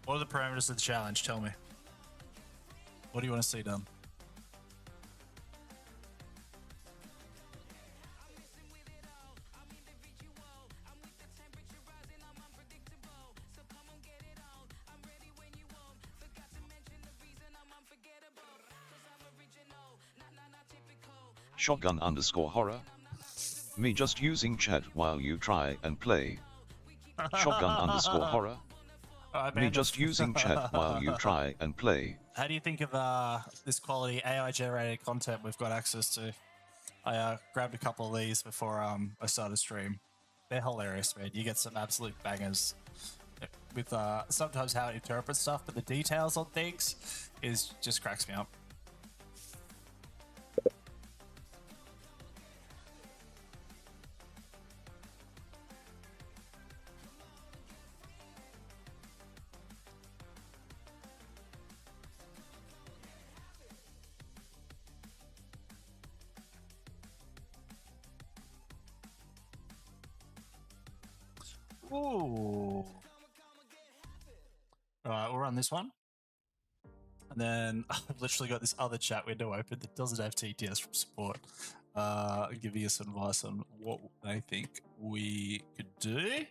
What are the parameters of the challenge? Tell me. What do you want to see done? Shotgun_horror. Me just using chat while you try and play. Shotgun_horror. Me just using chat while you try and play. How do you think of this quality AI generated content we've got access to? I grabbed a couple of these before I started stream. They're hilarious, man. You get some absolute bangers with sometimes how it interprets stuff, but the details on things is just cracks me up. Ooh. Alright, we'll run this one. And then I've literally got this other chat window open that doesn't have TTS from support. Giving us advice on what they think we could do.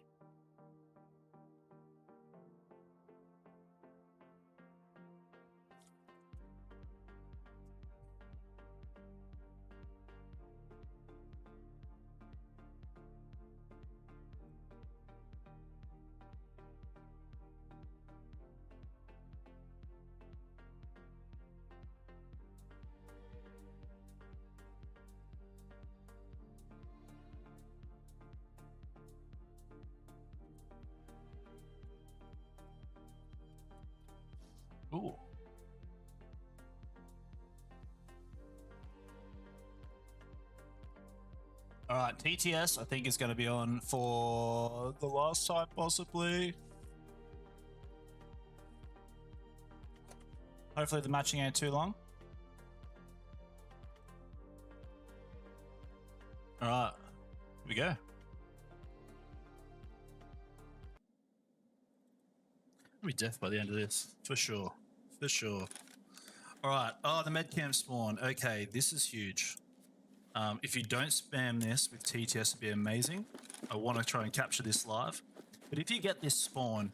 Ooh. All right, TTS I think is going to be on for the last time possibly. Hopefully the matching ain't too long. All right, here we go. I'll be deaf by the end of this, for sure. For sure. All right. Oh, the medcam spawn. Okay, this is huge. If you don't spam this with TTS, it'd be amazing. I want to try and capture this live. But if you get this spawn,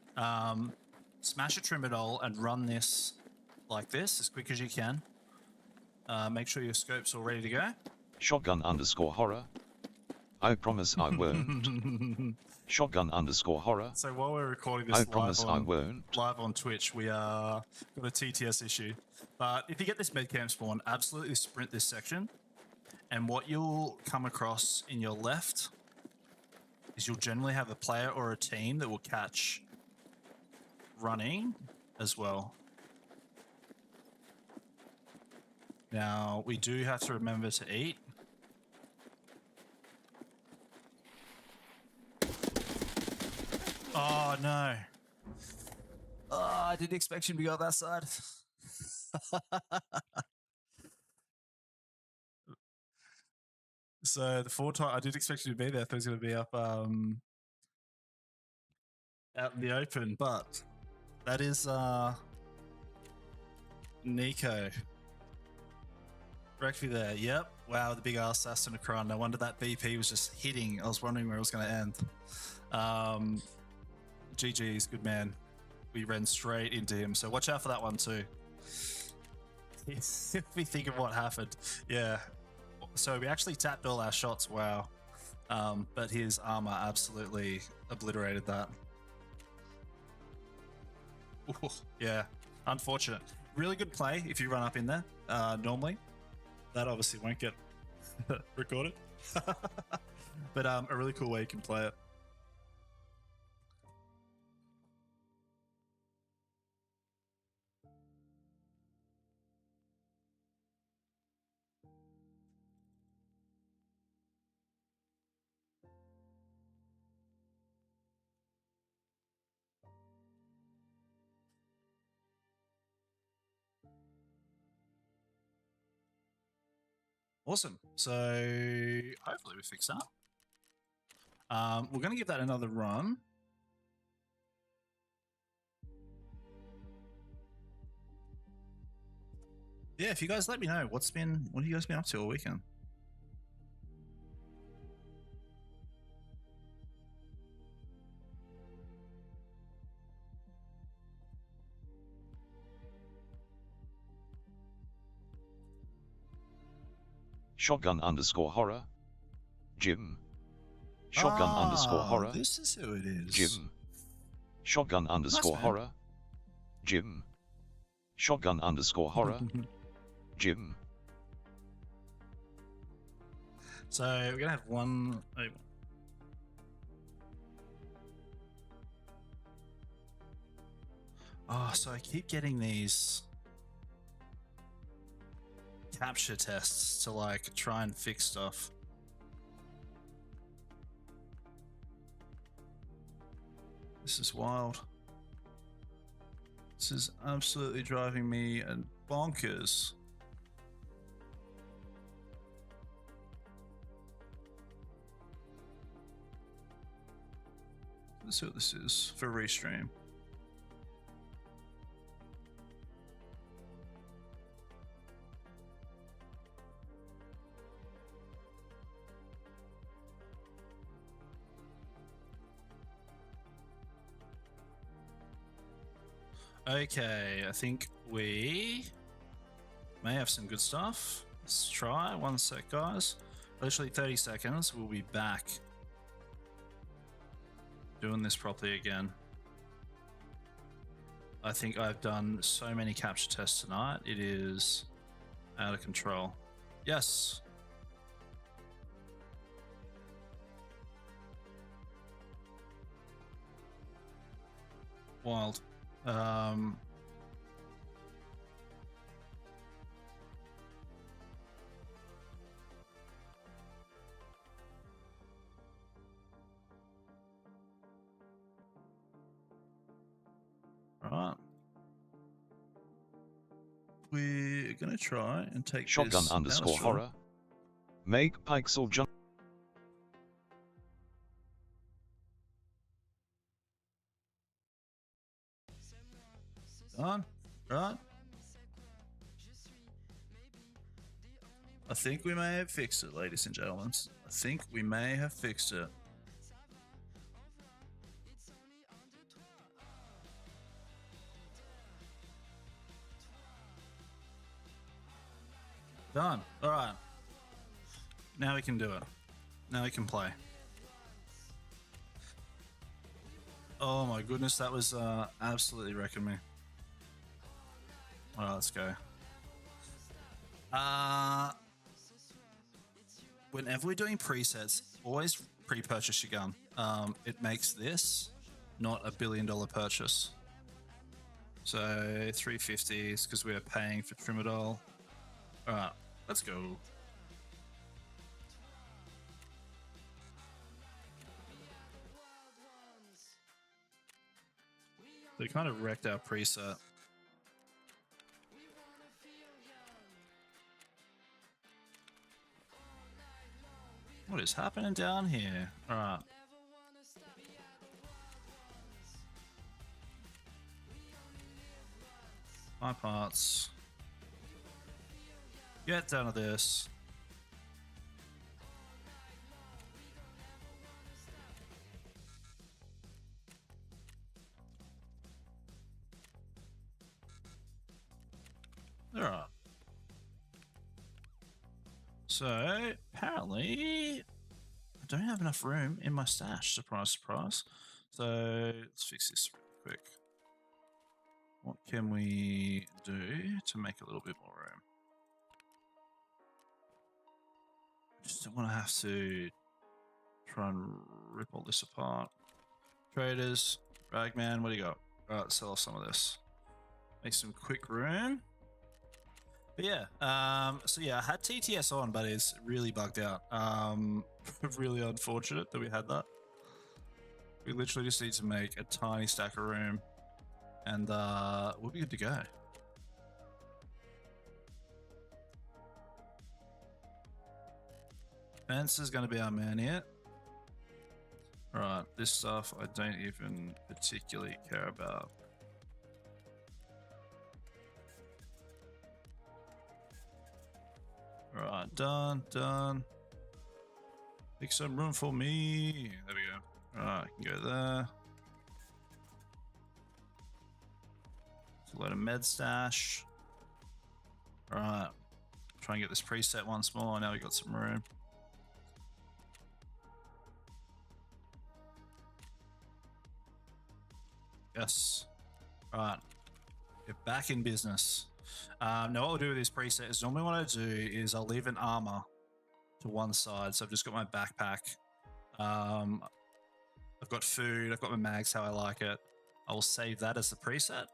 smash a Trimadol and run this like this as quick as you can. Make sure your scope's all ready to go. Shotgun_horror. I promise I won't. Shotgun_horror. So while we're recording this live on Twitch, we got a TTS issue. But if you get this medcam spawn, absolutely sprint this section. And what you'll come across in your left is you'll generally have a player or a team that will catch running as well. Now, we do have to remember to eat. Oh, no. Oh, I didn't expect you to be on that side. So the 4 time I did expect you to be there. I thought he was going to be up out in the open, but that is Nico. Directly there. Yep. Wow, the big ass assassin Akron. No wonder that BP was just hitting. I was wondering where it was going to end. GG's, good man. We ran straight into him, so watch out for that one too. If we think of what happened, yeah. So we actually tapped all our shots, wow. But his armor absolutely obliterated that. Ooh, yeah, unfortunate. Really good play if you run up in there, normally. That obviously won't get recorded. But a really cool way you can play it. Awesome. So hopefully we fix that. We're going to give that another run. Yeah, if you guys let me know what have you guys been up to all weekend? Shotgun underscore horror. Jim. Shotgun underscore horror. This is who it is. Jim. Shotgun underscore horror. Jim. Shotgun underscore horror. Jim. So we're gonna have one. Oh, so I keep getting these capture tests to like try and fix stuff. This is wild. This is absolutely driving me bonkers. Let's see what this is for restream. Okay, I think we may have some good stuff. Let's try. 1 sec, guys. Literally 30 seconds. We'll be back doing this properly again. I think I've done so many capture tests tonight. It is out of control. Yes. Wild. Right. We're gonna try and take Shotgun underscore horror. Make Pixel jump. Done. Right. I think we may have fixed it, ladies and gentlemen. I think we may have fixed it. Done. All right. Now we can do it. Now we can play. Oh my goodness, that was absolutely wrecking me. All right, let's go. Whenever we're doing presets, always pre-purchase your gun. It makes this not $1 billion purchase. So 350 is because we are paying for Trimadol. All right, let's go. They kind of wrecked our preset. What is happening down here? All right. My parts. Get down to this. Alright. So, apparently, I don't have enough room in my stash. Surprise, surprise. So, let's fix this real quick. What can we do to make a little bit more room? I just don't want to have to try and rip all this apart. Traders, Ragman, what do you got? Alright, sell off some of this. Make some quick room. But yeah, so yeah, I had TTS on, but it's really bugged out. Really unfortunate that we had that. We literally just need to make a tiny stack of room, and we'll be good to go. Fence is going to be our man here. Right, this stuff I don't even particularly care about. Alright, done. Make some room for me. There we go. Alright, I can go there. It's a load of med stash. Alright. Try and get this preset once more. Now we got some room. Yes. Alright. Get back in business. Now what I'll do with this preset is normally what I do is I'll leave an armor to one side. So I've just got my backpack. I've got food. I've got my mags how I like it. I will save that as the preset.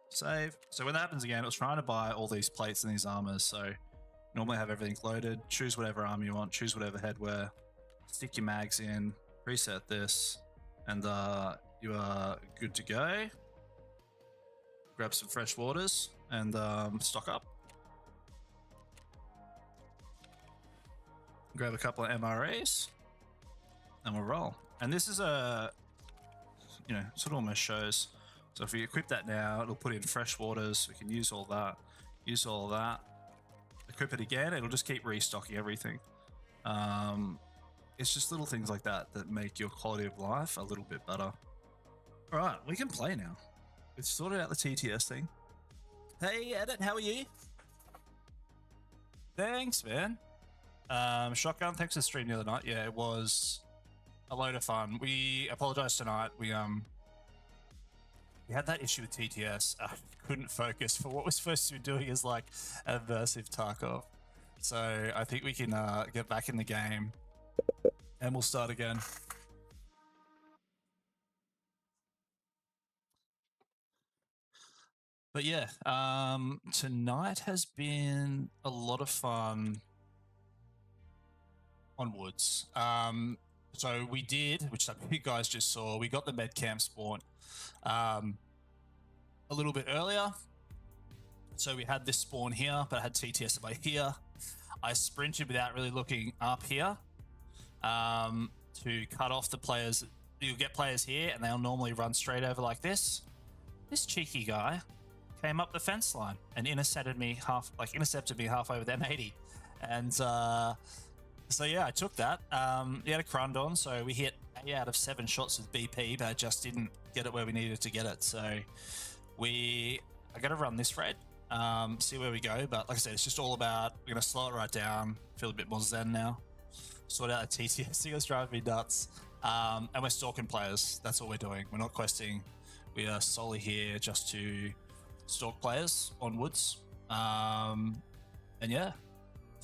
Save. So when that happens again, I was trying to buy all these plates and these armors. So normally I have everything loaded. Choose whatever armor you want. Choose whatever headwear. Stick your mags in. Preset this. And you are good to go. Grab some fresh waters and stock up. Grab a couple of MRAs and we'll roll. And this is a, you know, sort of almost shows. So if we equip that now, it'll put in fresh waters. We can use all that, Equip it again, it'll just keep restocking everything. It's just little things like that that make your quality of life a little bit better. All right, we can play now. We've sorted out the TTS thing. Hey, Edit, how are you? Thanks, man. Shotgun, thanks for the stream the other night. Yeah, it was a load of fun. We apologize tonight. We had that issue with TTS. Couldn't focus for what we're supposed to be doing is like aversive Tarkov. So I think we can get back in the game and we'll start again. But yeah, tonight has been a lot of fun on Woods. So we did, which you guys just saw, we got the med camp spawn a little bit earlier. So we had this spawn here, but I had TTS about here. I sprinted without really looking up here to cut off the players. You'll get players here and they'll normally run straight over like this. This cheeky guy came up the fence line and intercepted me halfway with M80. And so yeah, I took that. He had a crund on, so we hit 8 out of 7 shots with BP, but I just didn't get it where we needed to get it. So I got to run this raid, see where we go. But like I said, it's just all about, we're going to slow it right down, feel a bit more zen now. Sort out the TTS, it's driving me nuts. And we're stalking players. That's all we're doing. We're not questing. We are solely here just to stalk players on Woods. And yeah,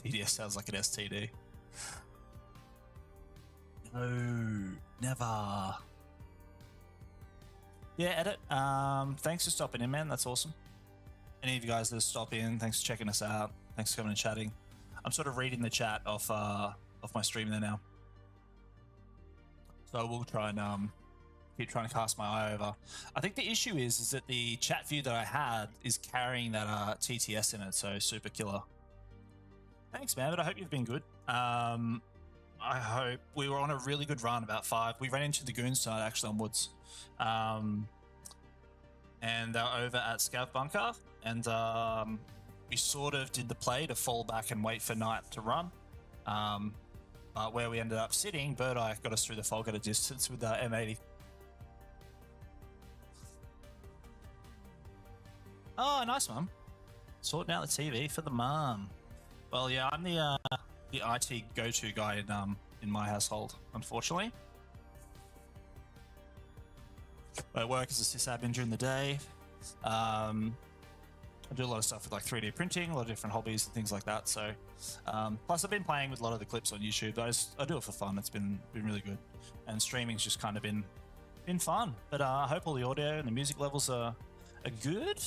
TDS sounds like an STD. No, never. Yeah, Edit. Thanks for stopping in, man. That's awesome. Any of you guys that stop in, thanks for checking us out. Thanks for coming and chatting. I'm sort of reading the chat off my stream there now. So we'll try and keep trying to cast my eye over. I think the issue is that the chat view that I had is carrying that TTS in it, so super killer. Thanks, man. But I hope you've been good. I hope we were on a really good run. About 5. We ran into the goons tonight actually on Woods, and they're over at Scav Bunker, and we sort of did the play to fall back and wait for night to run. But where we ended up sitting, Bird Eye got us through the fog at a distance with M80. Oh, nice, mum. Sorting out the TV for the mum. Well, yeah, I'm the IT go-to guy in my household, unfortunately. I work as a sysadmin during the day. I do a lot of stuff with like 3D printing, a lot of different hobbies and things like that. So, plus I've been playing with a lot of the clips on YouTube. I do it for fun. It's been really good, and streaming's just kind of been fun. But I hope all the audio and the music levels are good.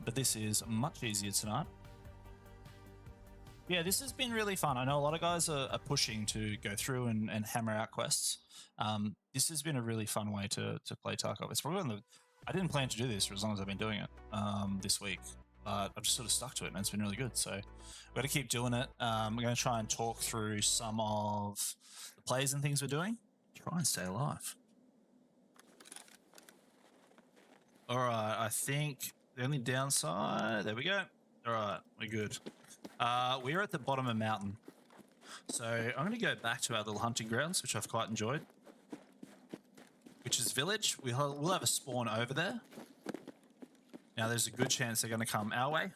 But this is much easier tonight. Yeah, this has been really fun. I know a lot of guys are pushing to go through and hammer out quests. This has been a really fun way to play Tarkov. It's probably I didn't plan to do this for as long as I've been doing it this week, but I've just sort of stuck to it, and it's been really good. So we've got to keep doing it. We're going to try and talk through some of the plays and things we're doing. Try and stay alive. All right, I think the only downside... There we go. All right, we're good. We're at the bottom of a mountain. So I'm going to go back to our little hunting grounds, which I've quite enjoyed, which is village. We'll have a spawn over there. Now, there's a good chance they're going to come our way.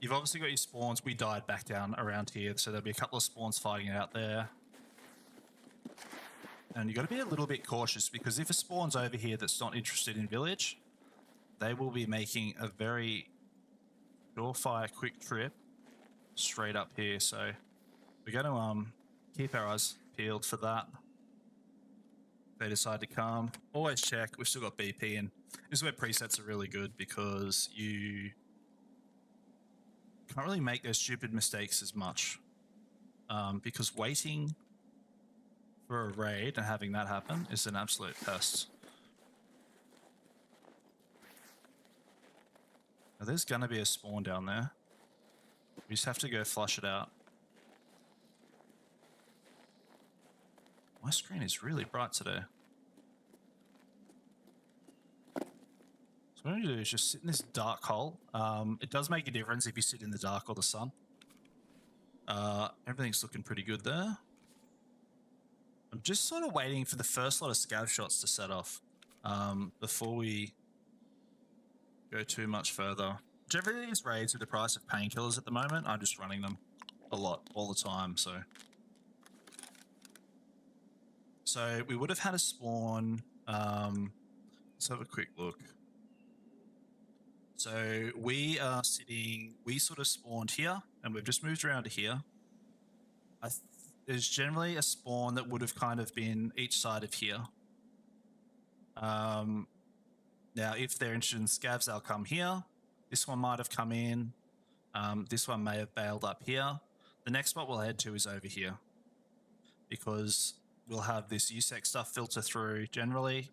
You've obviously got your spawns. We died back down around here, so there'll be a couple of spawns fighting it out there. And you've got to be a little bit cautious, because if a spawn's over here that's not interested in village, they will be making a very surefire quick trip straight up here. So we're going to keep our eyes peeled for that. They decide to come. Always check. We've still got BP, and this is where presets are really good, because you can't really make those stupid mistakes as much, because waiting for a raid and having that happen is an absolute pest. Now, there's going to be a spawn down there. We just have to go flush it out. My screen is really bright today. So what I'm going to do is just sit in this dark hole. It does make a difference if you sit in the dark or the sun. Everything's looking pretty good there. I'm just sort of waiting for the first lot of scav shots to set off before we go too much further. Whichever these raids with the price of painkillers at the moment, I'm just running them a lot, all the time. So we would have had a spawn. Let's have a quick look. So we are sitting, we sort of spawned here, and we've just moved around to here. There's generally a spawn that would have kind of been each side of here. Now, if they're interested in scavs, they'll come here. This one might have come in. This one may have bailed up here. The next spot we'll head to is over here, because we'll have this USEC stuff filter through generally.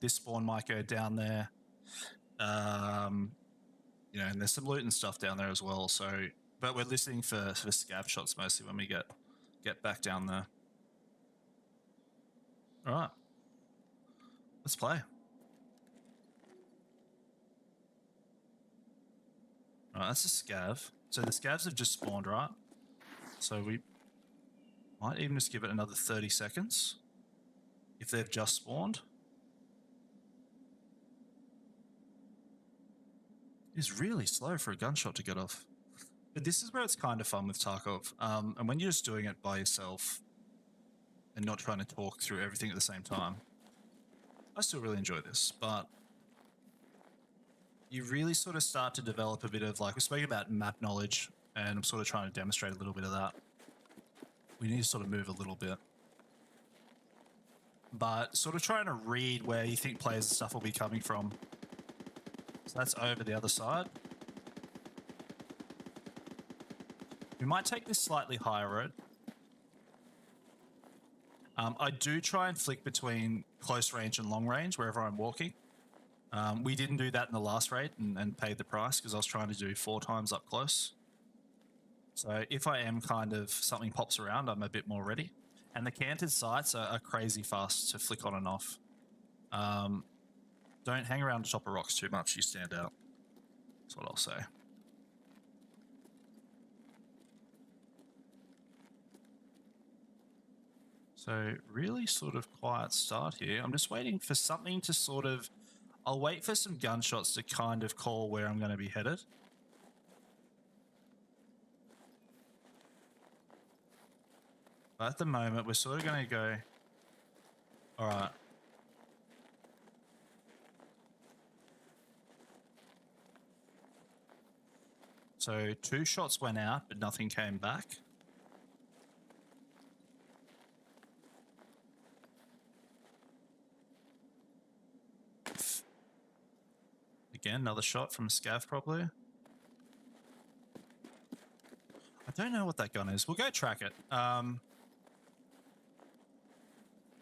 This spawn might go down there. You know, and there's some loot and stuff down there as well. So, but we're listening for scav shots mostly when we get back down there. All right, let's play. All right, that's a scav. So the scavs have just spawned, right? So we might even just give it another 30 seconds if they've just spawned. It's really slow for a gunshot to get off. But this is where it's kind of fun with Tarkov. And when you're just doing it by yourself and not trying to talk through everything at the same time, I still really enjoy this. But you really sort of start to develop a bit of, like, we spoke about map knowledge, and I'm sort of trying to demonstrate a little bit of that. We need to sort of move a little bit. But sort of trying to read where you think players and stuff will be coming from. So that's over the other side. We might take this slightly higher road. I do try and flick between close range and long range wherever I'm walking. We didn't do that in the last raid and paid the price because I was trying to do 4 times up close. So if I am kind of something pops around, I'm a bit more ready. And the canted sights are crazy fast to flick on and off. Don't hang around the top of rocks too much. You stand out. That's what I'll say. So really sort of quiet start here. I'm just waiting for something to sort of... I'll wait for some gunshots to kind of call where I'm going to be headed. But at the moment, we're sort of going to go... All right. So 2 shots went out, but nothing came back. Again, another shot from Scav probably. I don't know what that gun is. We'll go track it.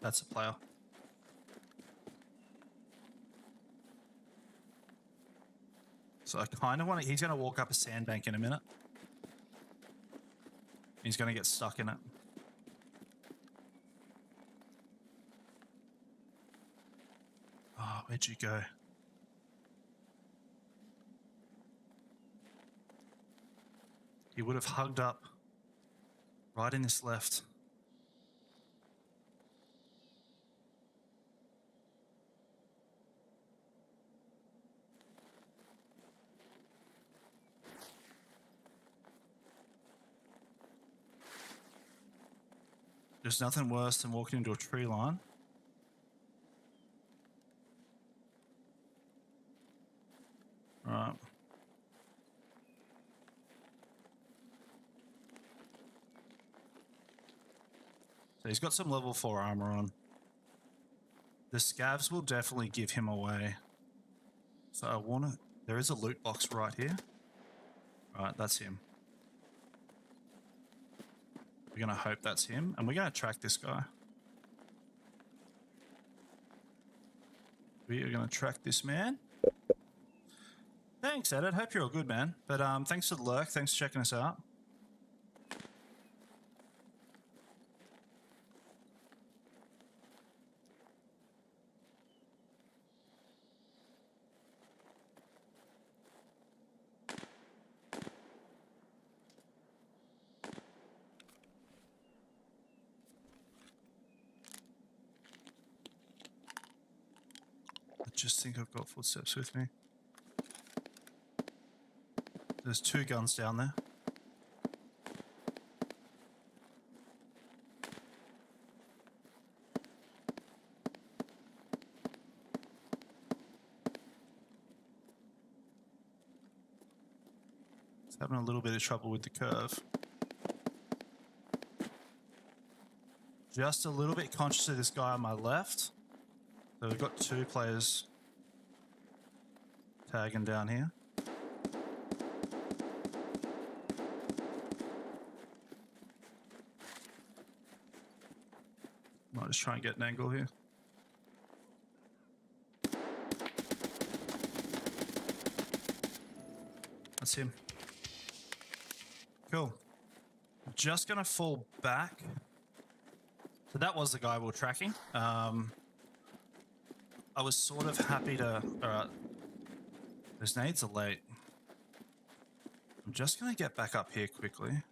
That's a player. So I kind of want to... He's going to walk up a sandbank in a minute. He's going to get stuck in it. Oh, where'd you go? He would have hugged up right in this left. There's nothing worse than walking into a tree line. All right. So he's got some level 4 armor on. The scavs will definitely give him away. So I want to... There is a loot box right here. All right, that's him. We're going to hope that's him, and we're going to track this guy. We are going to track this man. Thanks, Edit. Hope you're all good, man. But thanks for the lurk. Thanks for checking us out. I just think I've got footsteps with me. There's 2 guns down there. It's having a little bit of trouble with the curve. Just a little bit conscious of this guy on my left. So we've got 2 players tagging down here. Might just try and get an angle here. That's him. Cool. Just gonna fall back. So that was the guy we were tracking. I was sort of happy to... Alright. Those nades are late. I'm just gonna get back up here quickly.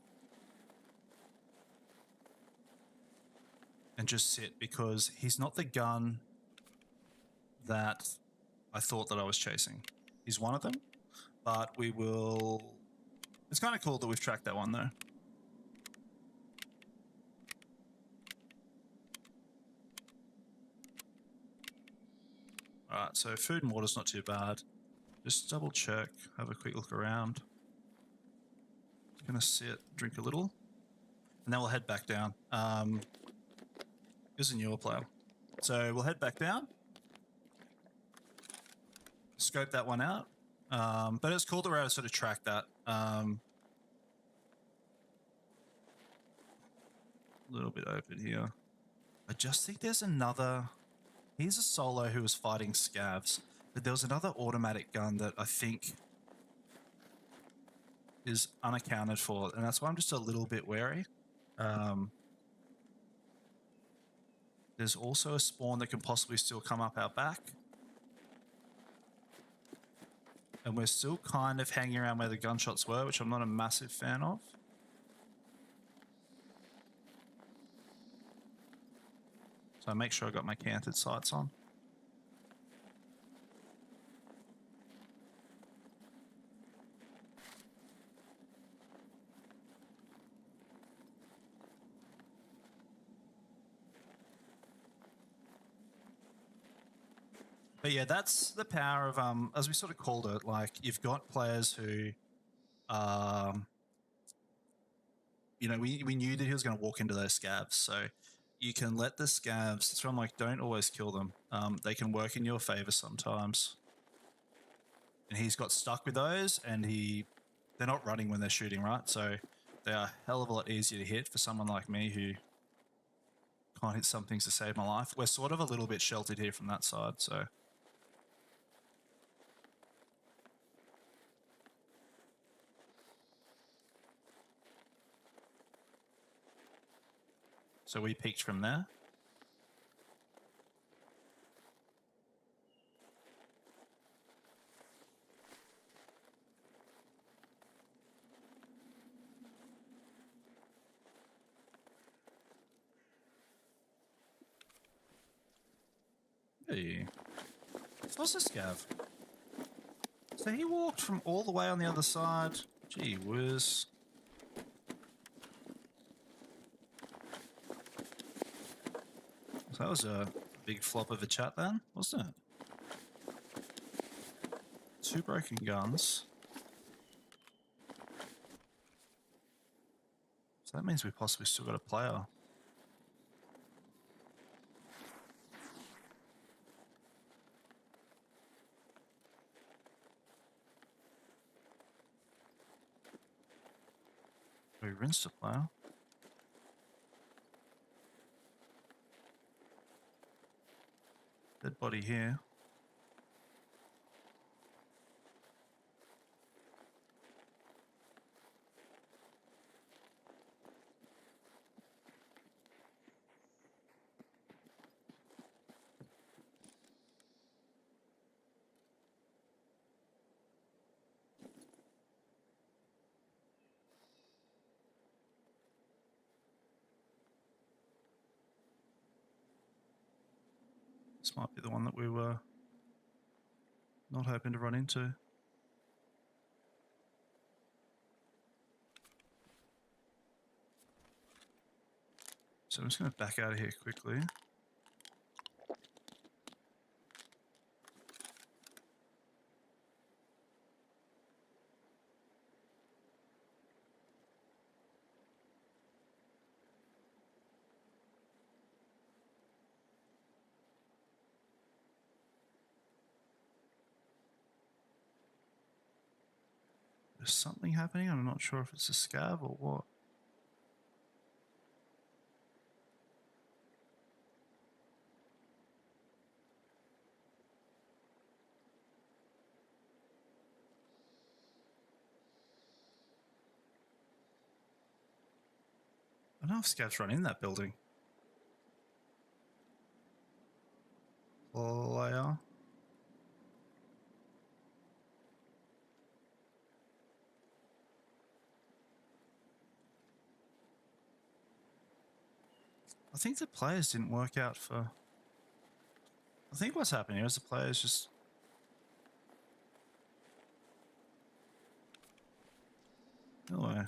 And just sit, because he's not the gun that I thought that I was chasing. He's one of them, but we will... It's kind of cool that we've tracked that one, though. Alright, so food and water's not too bad. Just double check, have a quick look around. Just gonna sit, drink a little, and then we'll head back down. Here's a newer player. So we'll head back down. Scope that one out. But it's cool that we're able to sort of track that. A little bit open here. I just think there's another... He's a solo who was fighting scavs. But there was another automatic gun that I think is unaccounted for, and that's why I'm just a little bit wary. There's also a spawn that can possibly still come up our back. And we're still kind of hanging around where the gunshots were, which I'm not a massive fan of. So I make sure I got my canted sights on. But yeah, that's the power of, as we sort of called it, like you've got players who, you know, we knew that he was going to walk into those scavs. So you can let the scavs, that's why I'm like, don't always kill them. They can work in your favor sometimes. And he's got stuck with those and they're not running when they're shooting, right? So they are a hell of a lot easier to hit for someone like me who can't hit some things to save my life. We're sort of a little bit sheltered here from that side, so. So we peeked from there. Hey, what's this scav? So he walked from all the way on the other side. Gee whiz. So that was a big flop of a chat then, wasn't it? 2 broken guns. So that means we possibly still got a player. We rinsed a player. Dead body here. This might be the one that we were not hoping to run into. So I'm just going to back out of here quickly. There's something happening. I'm not sure if it's a scav or what. I don't know if scavs run in that building. Player. I think the players didn't work out for... I think what's happening here is the players just... Anyway.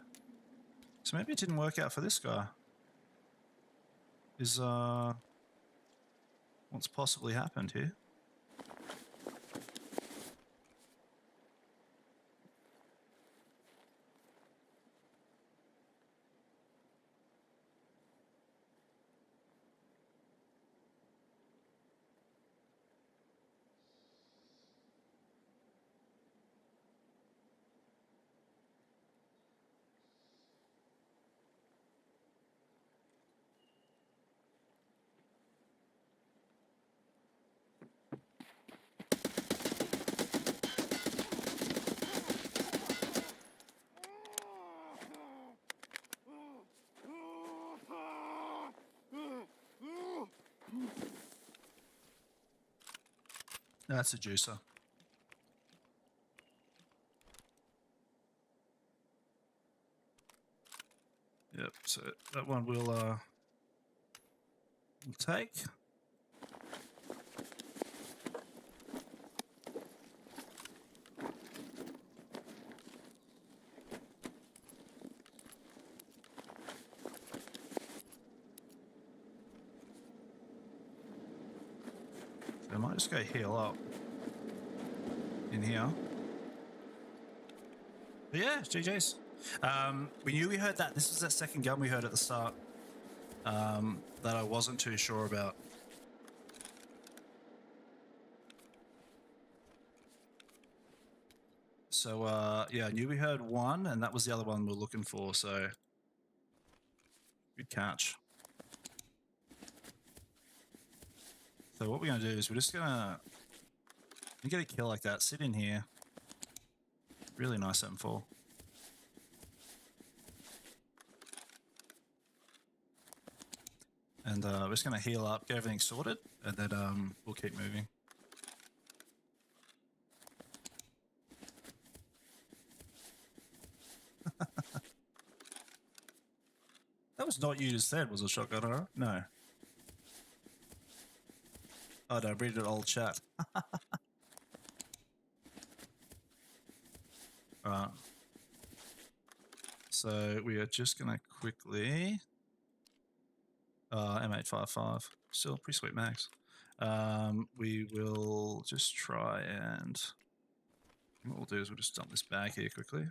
So maybe it didn't work out for this guy. Is, what's possibly happened here? That's a juicer. Yep, so that one we'll take. So I might just go heal up in here. But yeah, GG's. We knew we heard that. This was that second gun we heard at the start that I wasn't too sure about. So, yeah, I knew we heard one, and that was the other one we were looking for, so good catch. So what we're going to do is we're just going to get a kill like that, sit in here. Really nice 7-4. And we're just going to heal up, get everything sorted, and then we'll keep moving. That was not you just said, was a shotgun arrow? No. Oh, no, read it old chat. Alright. So we are just going to quickly... M855. Still pretty sweet max. We will just try and... What we'll do is we'll just dump this bag here quickly.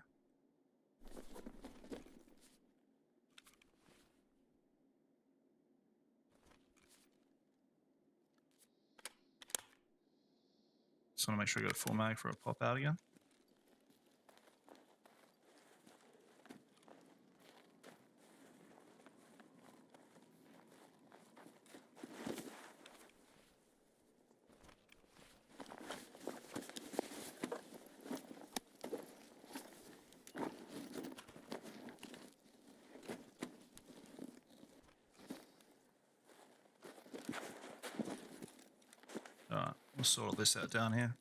Just want to make sure I got a full mag for a pop out again. Alright, we'll sort all this out down here.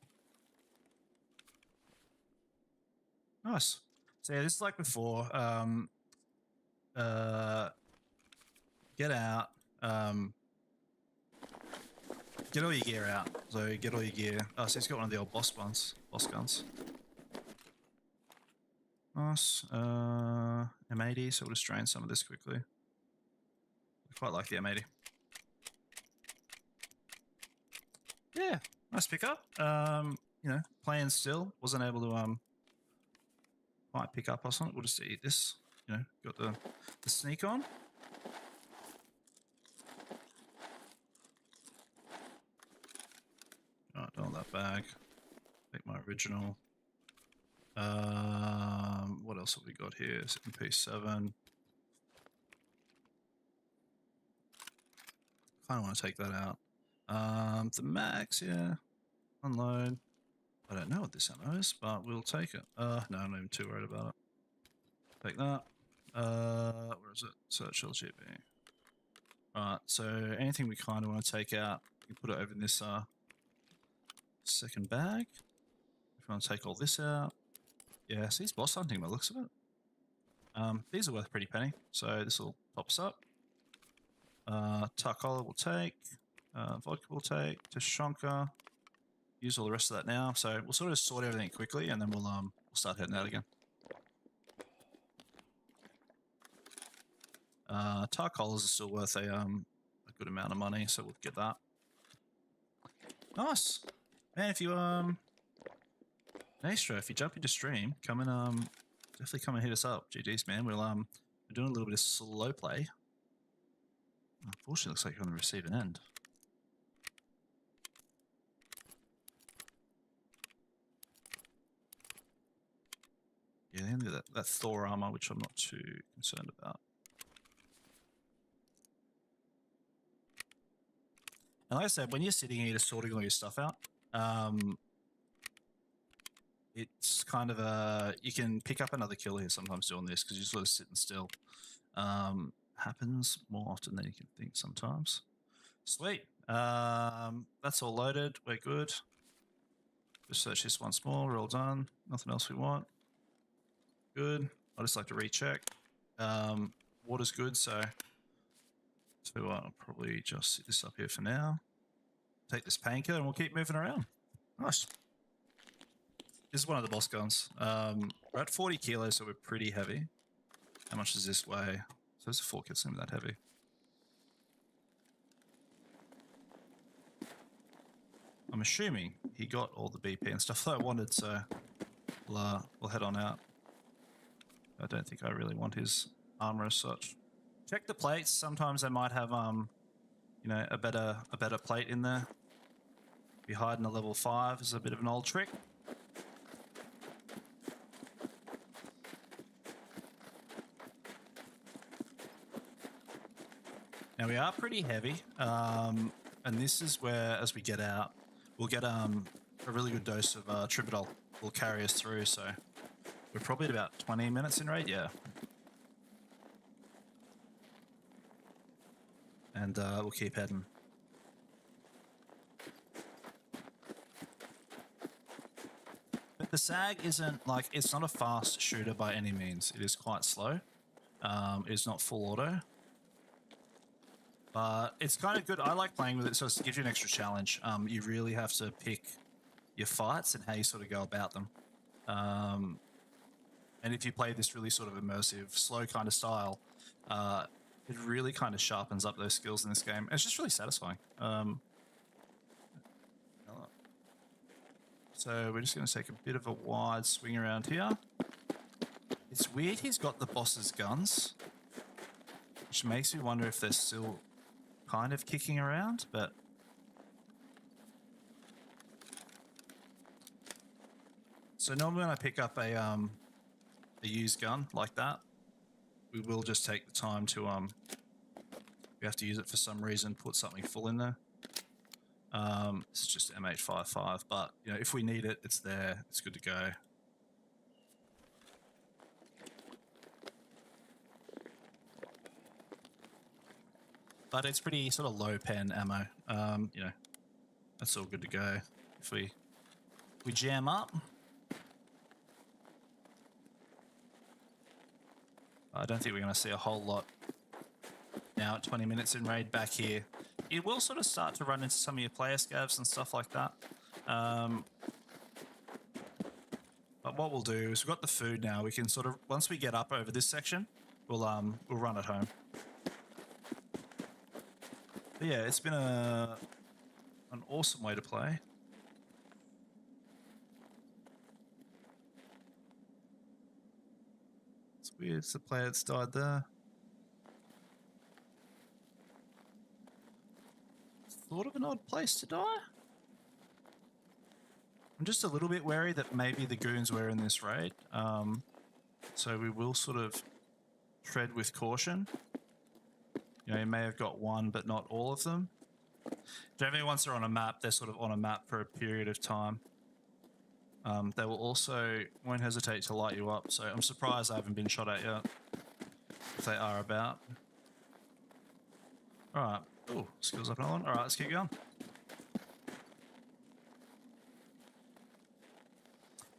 Nice. So yeah, this is like before. Get out. Get all your gear out. So get all your gear. Oh, so he's got one of the old boss guns. Nice. M80, so we'll just drain some of this quickly. I quite like the M80. Yeah, nice pickup. You know, playing still, wasn't able to quite pick up or something. We'll just eat this. You know, got the sneak on. Alright, don't want that bag. Take my original. What else have we got here? MP7. Kind of want to take that out. The max, yeah. Unload. I don't know what this ammo is, but we'll take it. No, I'm not even too worried about it. Take that. Where is it? Search LGB. Alright, so anything we kind of want to take out, we put it over in this second bag. If you want to take all this out. Yeah, so he's boss hunting by the looks of it. These are worth a pretty penny, so this will pop us up. Tarkov will take. Vodka will take. Tashonka. Use all the rest of that now. So we'll sort of sort everything quickly, and then we'll start heading out again. Tar collars are still worth a good amount of money, so we'll get that. Nice, man. If you Nastro, if you jump into stream, come and definitely come and hit us up. GG's, man. We're doing a little bit of slow play. Unfortunately, looks like you're on the receiving end. Yeah, the end of that Thor armor, which I'm not too concerned about. And like I said, when you're sitting here just sorting all your stuff out, it's kind of you can pick up another kill here sometimes doing this because you're sort of sitting still. Happens more often than you can think sometimes. Sweet. That's all loaded. We're good. Just search this once more. We're all done. Nothing else we want. Good. I just like to recheck. Water's good, so I'll probably just sit this up here for now. Take this painter and we'll keep moving around. Nice. This is one of the boss guns. We're at 40 kilos, so we're pretty heavy. How much does this weigh? So this 4 kit's gonna be that heavy. I'm assuming he got all the BP and stuff that I wanted, so we'll head on out. I don't think I really want his armor as such. Check the plates. Sometimes they might have you know, a better plate in there. Be hiding a level 5 is a bit of an old trick. Now we are pretty heavy, and this is where, as we get out, we'll get a really good dose of Tribidol. Will carry us through, so we're probably at about 20 minutes in raid, yeah. And we'll keep heading. But the SAG isn't like, it's not a fast shooter by any means. It is quite slow. It's not full auto. But it's kind of good. I like playing with it, so it gives you an extra challenge. You really have to pick your fights and how you sort of go about them. And if you play this really sort of immersive, slow kind of style, it really kind of sharpens up those skills in this game. It's just really satisfying. So we're just going to take a bit of a wide swing around here. It's weird he's got the boss's guns, which makes me wonder if they're still kind of kicking around, but so normally when I pick up a used gun like that, we will just take the time to we have to use it for some reason, put something full in there. This is just M855, but you know, if we need it, it's there. It's good to go. But it's pretty sort of low pen ammo. You know, that's all good to go. If we jam up, I don't think we're going to see a whole lot now at 20 minutes in raid back here. It will sort of start to run into some of your player scavs and stuff like that. But what we'll do is we've got the food now. We can sort of, once we get up over this section, we'll run it home. But yeah, it's been an awesome way to play. It's weird, it's the player that's died there. Sort of an odd place to die. I'm just a little bit wary that maybe the goons were in this raid. So we will sort of tread with caution. You know, you may have got one, but not all of them. Generally, once they're on a map, they're sort of on a map for a period of time. They will also won't hesitate to light you up, so I'm surprised I haven't been shot at yet, if they are about. Alright. Oh, skills up and on. Alright, let's keep going.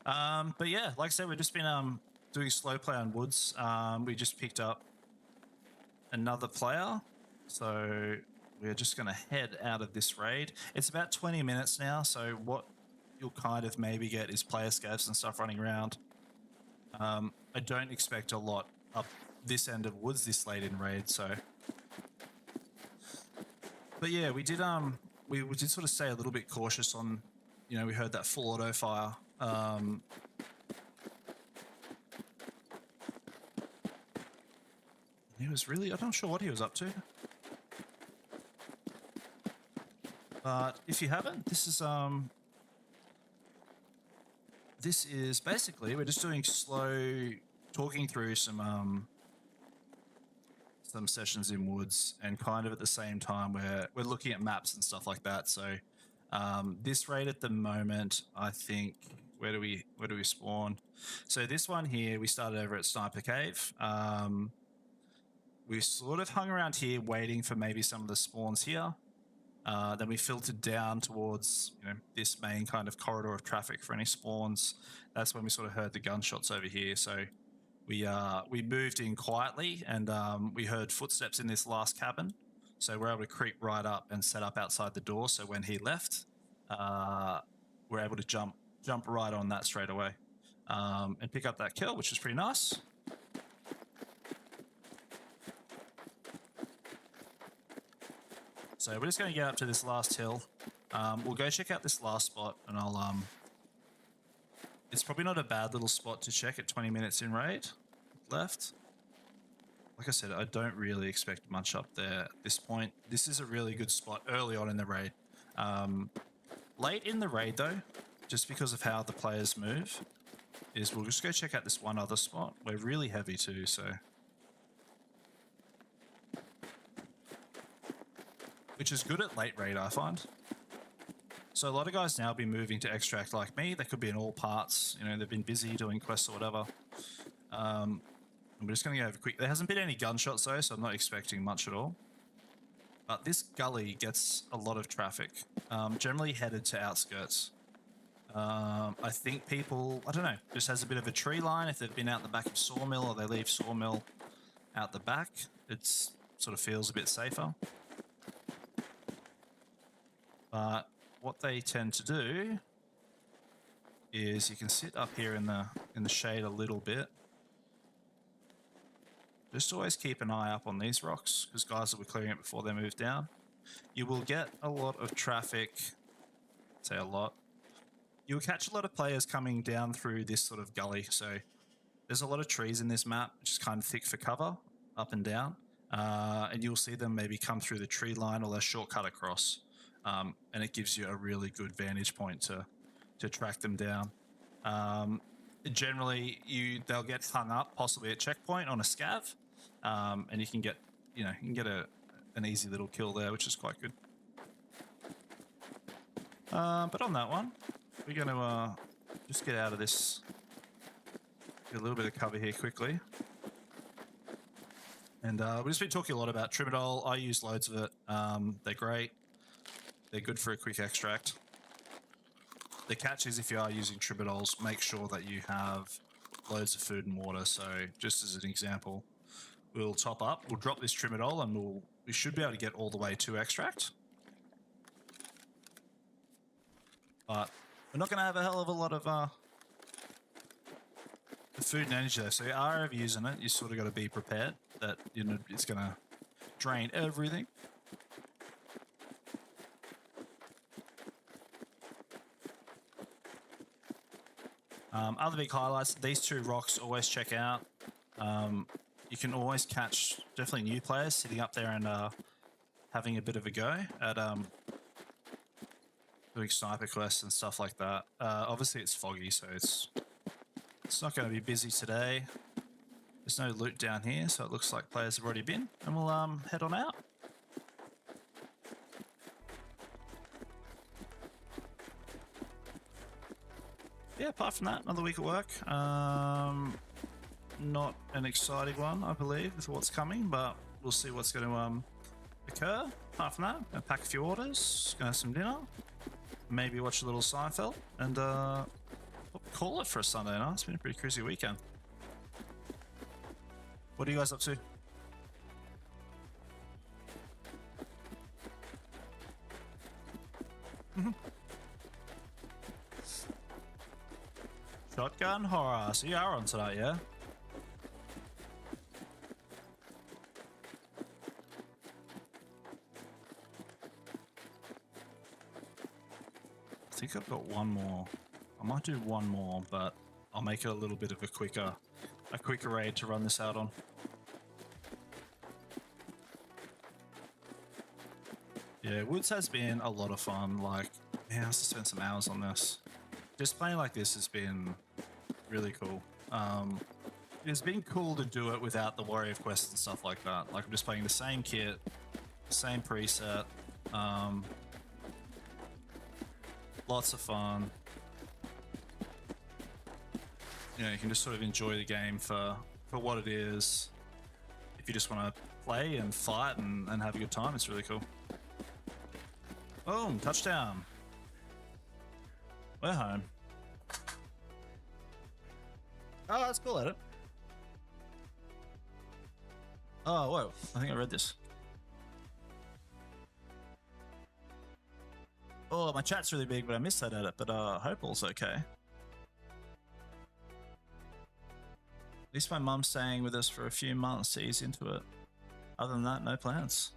But yeah, like I said, we've just been doing slow play on woods. We just picked up another player, so we're just going to head out of this raid. It's about 20 minutes now, so what you'll kind of maybe get is player scavs and stuff running around. I don't expect a lot up this end of woods this late in raid, so. But yeah, we did sort of stay a little bit cautious on, you know, we heard that full auto fire. He was really, I'm not sure what he was up to. But if you haven't, this is basically, we're just doing slow, talking through some sessions in woods, and kind of at the same time we're looking at maps and stuff like that. So this raid at the moment, I think, where do we spawn? So this one here, we started over at Sniper Cave. We sort of hung around here waiting for maybe some of the spawns here. Then we filtered down towards this main kind of corridor of traffic for any spawns. That's when we sort of heard the gunshots over here. So we moved in quietly, and we heard footsteps in this last cabin. So we're able to creep right up and set up outside the door. So when he left, we're able to jump right on that straight away, and pick up that kill, which was pretty nice. So we're just going to get up to this last hill. We'll go check out this last spot, and I'll it's probably not a bad little spot to check at 20 minutes in raid left. Like I said, I don't really expect much up there at this point. This is a really good spot early on in the raid. Late in the raid though, just because of how the players move, is we'll just go check out this one other spot. We're really heavy too, so. Which is good at late raid, I find. So a lot of guys now be moving to extract like me. They could be in all parts. They've been busy doing quests or whatever. And we're just going to go over quick. There hasn't been any gunshots though, so I'm not expecting much at all. But this gully gets a lot of traffic, generally headed to outskirts. I think people, I don't know, just has a bit of a tree line. If they've been out the back of Sawmill or they leave Sawmill out the back, it sort of feels a bit safer. But what they tend to do is you can sit up here in the shade a little bit. Just always keep an eye up on these rocks, because guys will be clearing it before they move down. You will get a lot of traffic, say a lot. You'll catch a lot of players coming down through this sort of gully. So there's a lot of trees in this map, which is kind of thick for cover, up and down. And you'll see them maybe come through the tree line, or they'll shortcut across. And it gives you a really good vantage point to track them down. Generally, they'll get hung up, possibly at checkpoint on a scav, and you can get an easy little kill there, which is quite good. But on that one, we're going to just get out of this. Get a little bit of cover here quickly. And we've just been talking a lot about Trimadol. I use loads of it. They're great. They're good for a quick extract. The catch is, if you are using Trimadols, make sure that you have loads of food and water. So just as an example, we'll top up, we'll drop this Trimadol, and we should be able to get all the way to extract. But we're not going to have a hell of a lot of food and energy though. So if you are ever using it, you sort of got to be prepared that it's going to drain everything. Other big highlights, these two rocks, always check out. You can always catch definitely new players sitting up there and having a bit of a go at doing sniper quests and stuff like that. Obviously it's foggy, so it's not going to be busy today. There's no loot down here, so it looks like players have already been, and we'll head on out. Yeah, apart from that, another week at work. Not an exciting one, I believe, with what's coming, but we'll see what's going to occur. Apart from that, going to pack a few orders, going to have some dinner, maybe watch a little Seinfeld, and call it for a Sunday night. It's been a pretty crazy weekend. What are you guys up to? Shotgun horror. So you are on tonight, yeah? I think I've got one more. I might do one more, but I'll make it a little bit of a quicker raid to run this out on. Yeah, Woods has been a lot of fun. Like, man, I have to spend some hours on this. Just playing like this has been really cool. It's been cool to do it without the worry of quests and stuff like that. Like, I'm just playing the same kit, same preset. Lots of fun. You know, you can just sort of enjoy the game for what it is. If you just want to play and fight and have a good time, it's really cool. Boom, touchdown. We're home. Oh, that's cool, Edit. Oh, whoa. I think I read this. Oh, my chat's really big, but I missed that Edit. But I hope all's okay. At least my mum's staying with us for a few months to ease into it. Other than that, no plans.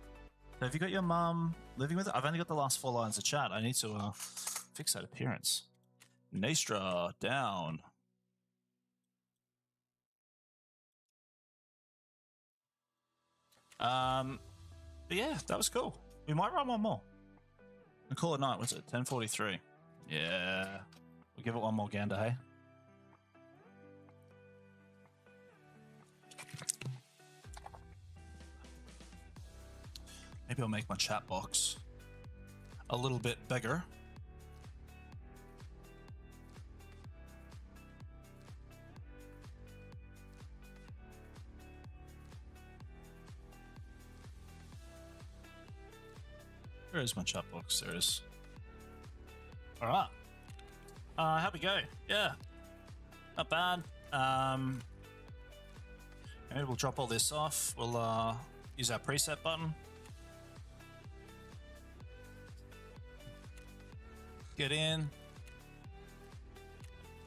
So have you got your mum living with it? I've only got the last 4 lines of chat. I need to fix that appearance. Nastra, down. But yeah, that was cool. We might run one more. And call it night. What's it? 10:43. Yeah. We'll give it one more gander, hey? Maybe I'll make my chat box a little bit bigger. Where is my chat box? There it is. All right. How'd we go? Yeah. Not bad. Maybe we'll drop all this off. We'll use our preset button. Get in.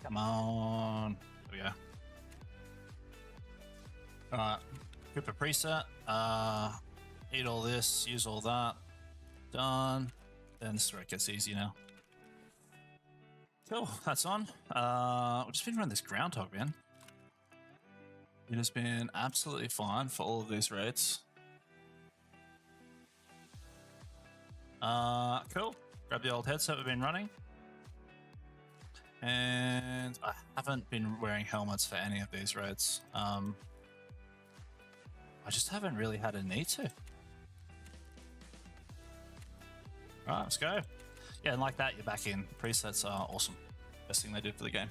Come on. There we go. Alright. Equip a preset. Eat all this. Use all that. Done. Then this is where it gets easy now. Cool. That's on. We've just been running this groundhog, man. It has been absolutely fine for all of these raids. Cool. Grab the old headset we've been running. And I haven't been wearing helmets for any of these raids. I just haven't really had a need to. Alright, let's go. Yeah, and like that, you're back in. Presets are awesome. Best thing they did for the game.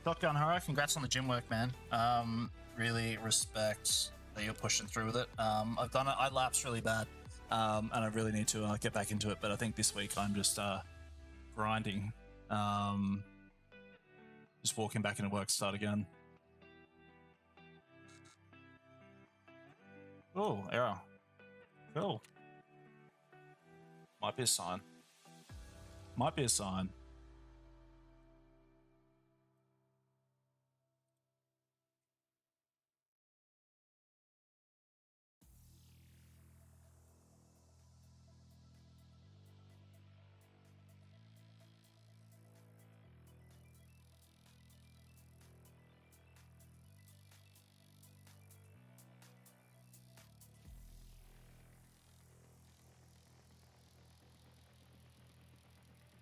Shotgun Horror, congrats on the gym work, man. Really respect that you're pushing through with it. I've done it. I lapsed really bad, and I really need to get back into it. But I think this week I'm just grinding, just walking back into work to start again. Oh, error. Cool. Might be a sign. Might be a sign.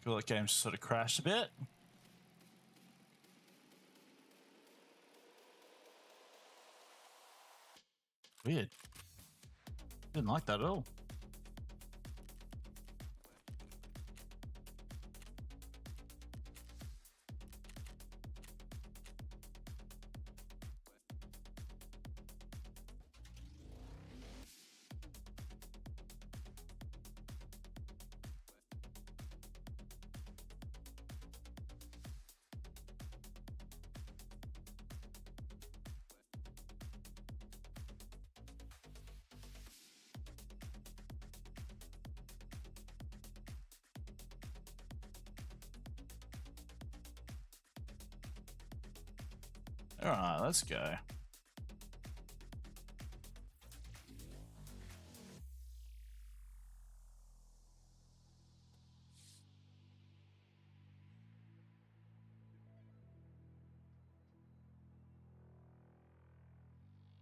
Cool, that game just sort of crashed a bit. Weird. Didn't like that at all. All right, let's go.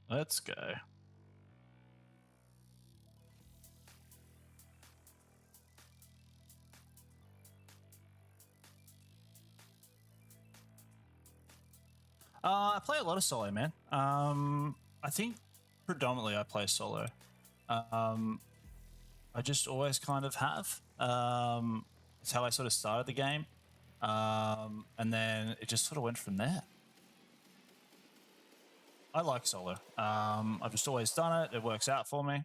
Let's go. I play a lot of solo, man. I think predominantly I play solo. I just always kind of have. It's how I sort of started the game. And then it just sort of went from there. I like solo. I've just always done it. It works out for me.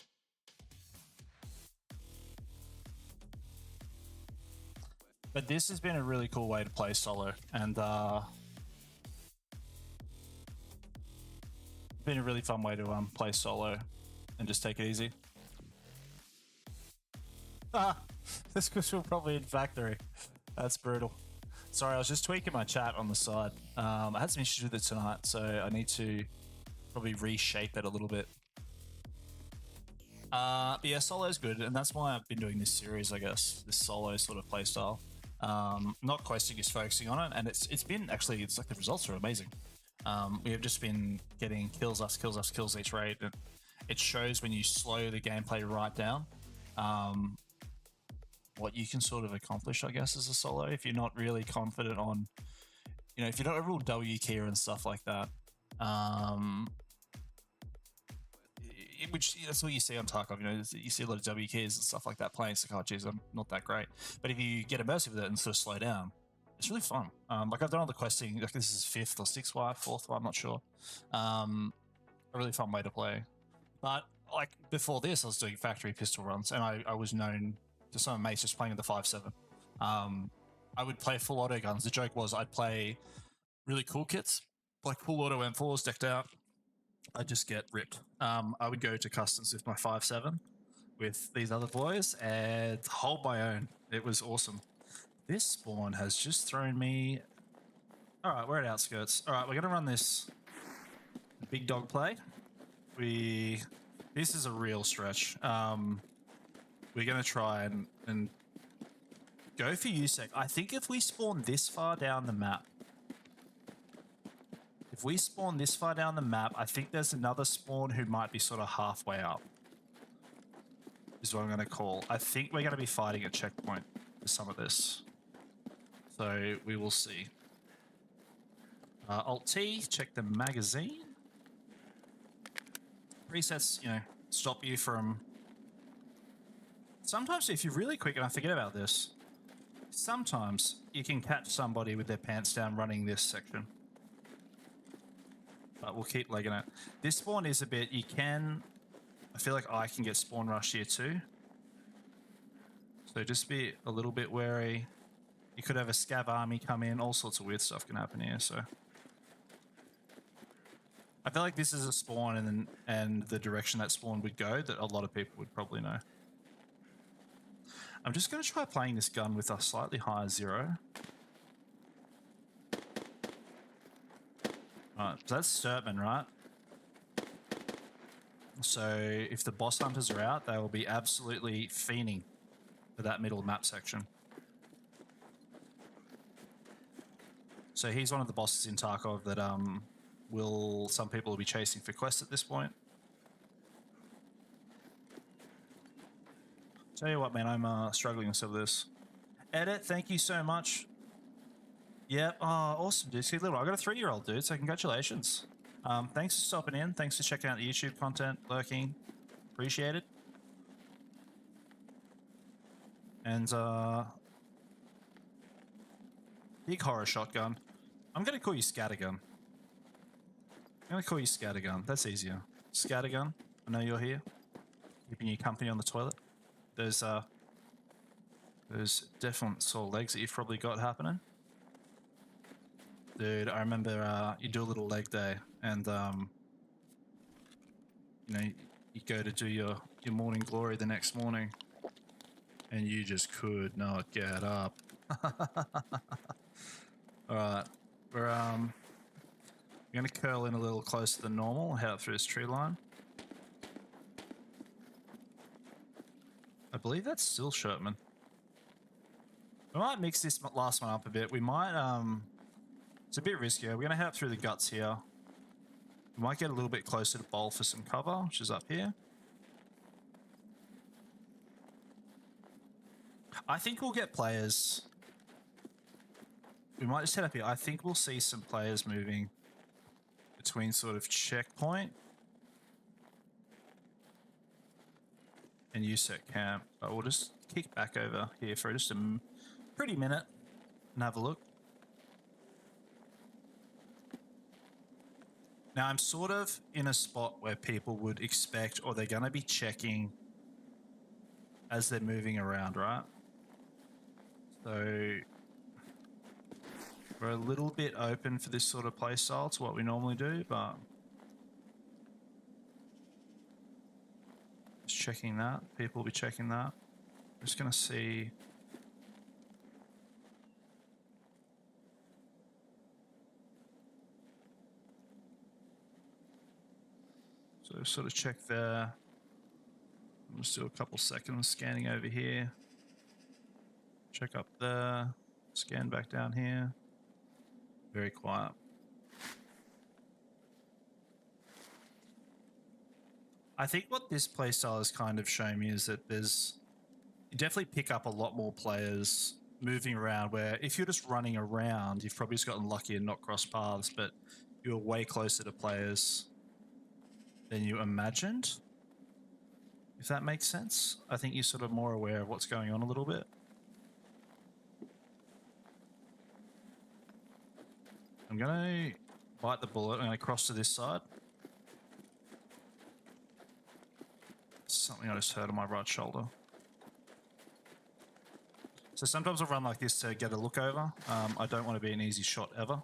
But this has been a really cool way to play solo, and been a really fun way to play solo and just take it easy. This was probably in factory. That's brutal. Sorry, I was just tweaking my chat on the side. I had some issues with it tonight, so I need to probably reshape it a little bit. But yeah, solo is good, and that's why I've been doing this series, I guess, this solo sort of playstyle. Not questing, just focusing on it, and it's been actually, it's like the results are amazing. We have just been getting kills after kills after kills each rate, and it shows when you slow the gameplay right down, what you can sort of accomplish, I guess, as a solo. If you're not really confident on, you know, if you're not a real W keyer and stuff like that, which that's what you see on Tarkov, you know, you see a lot of W keys and stuff like that playing. It's like, oh, geez, I'm not that great. But if you get immersive with it and sort of slow down, it's really fun. Like I've done all the questing, like this is 5th or 6th wipe, 4th wipe, I'm not sure. A really fun way to play. But like before this, I was doing factory pistol runs, and I was known to some mates just playing with the 5.7. I would play full auto guns. The joke was I'd play really cool kits, like full auto M4s decked out. I'd just get ripped. I would go to customs with my 5.7 with these other boys and hold my own. It was awesome. This spawn has just thrown me. All right, we're at outskirts. All right, we're gonna run this big dog play. This is a real stretch. We're gonna try and go for USEC. I think if we spawn this far down the map, I think there's another spawn who might be sort of halfway up, is what I'm going to call. I think we're going to be fighting a checkpoint for some of this. So we will see. Alt-T, check the magazine. Presets, you know, stop you from... Sometimes if you're really quick, and I forget about this, sometimes you can catch somebody with their pants down running this section. But we'll keep legging it. This spawn is a bit, I feel like I can get spawn rushed here too. So just be a little bit wary. You could have a scav army come in, all sorts of weird stuff can happen here, so. I feel like this is a spawn and the direction that spawn would go that a lot of people would probably know. I'm just going to try playing this gun with a slightly higher 0. Alright, so that's Sturtman, right? So if the boss hunters are out, they will be absolutely fiending for that middle map section. So he's one of the bosses in Tarkov that some people will be chasing for quests at this point. Tell you what, man, I'm struggling with some of this. Edit, thank you so much. Yep. Oh, awesome, dude. See, little. I got a 3-year-old, dude. So congratulations. Thanks for stopping in. Thanks for checking out the YouTube content, lurking. Appreciate it. And big horror shotgun. I'm gonna call you scattergun. That's easier. Scattergun. I know you're here, keeping you company on the toilet. There's definite sore legs that you've probably got happening. Dude, I remember you do a little leg day, and you know, you go to do your morning glory the next morning, and you just could not get up. All right, we're gonna curl in a little closer than normal, head up through this tree line. I believe that's still Shirtman. We might mix this last one up a bit. We might it's a bit riskier. We're going to head up through the guts here. We might get a little bit closer to Bowl for some cover, which is up here. I think we'll get players. We might just head up here. I think we'll see some players moving between sort of checkpoint and USEC camp. But we'll just kick back over here for just a pretty minute and have a look. Now, I'm sort of in a spot where people would expect, or they're going to be checking as they're moving around, right? So we're a little bit open for this sort of play style to what we normally do, but just checking that. People will be checking that. I'm just going to see. So sort of check there. I'm just do a couple seconds scanning over here. Check up there. Scan back down here. Very quiet. I think what this playstyle has kind of shown me is that you definitely pick up a lot more players moving around, where if you're just running around, you've probably just gotten lucky and not crossed paths, but you're way closer to players than you imagined. If that makes sense. I think you're sort of more aware of what's going on a little bit. I'm going to bite the bullet. I'm going to cross to this side. Something I just heard on my right shoulder. So sometimes I'll run like this to get a look over. I don't want to be an easy shot ever.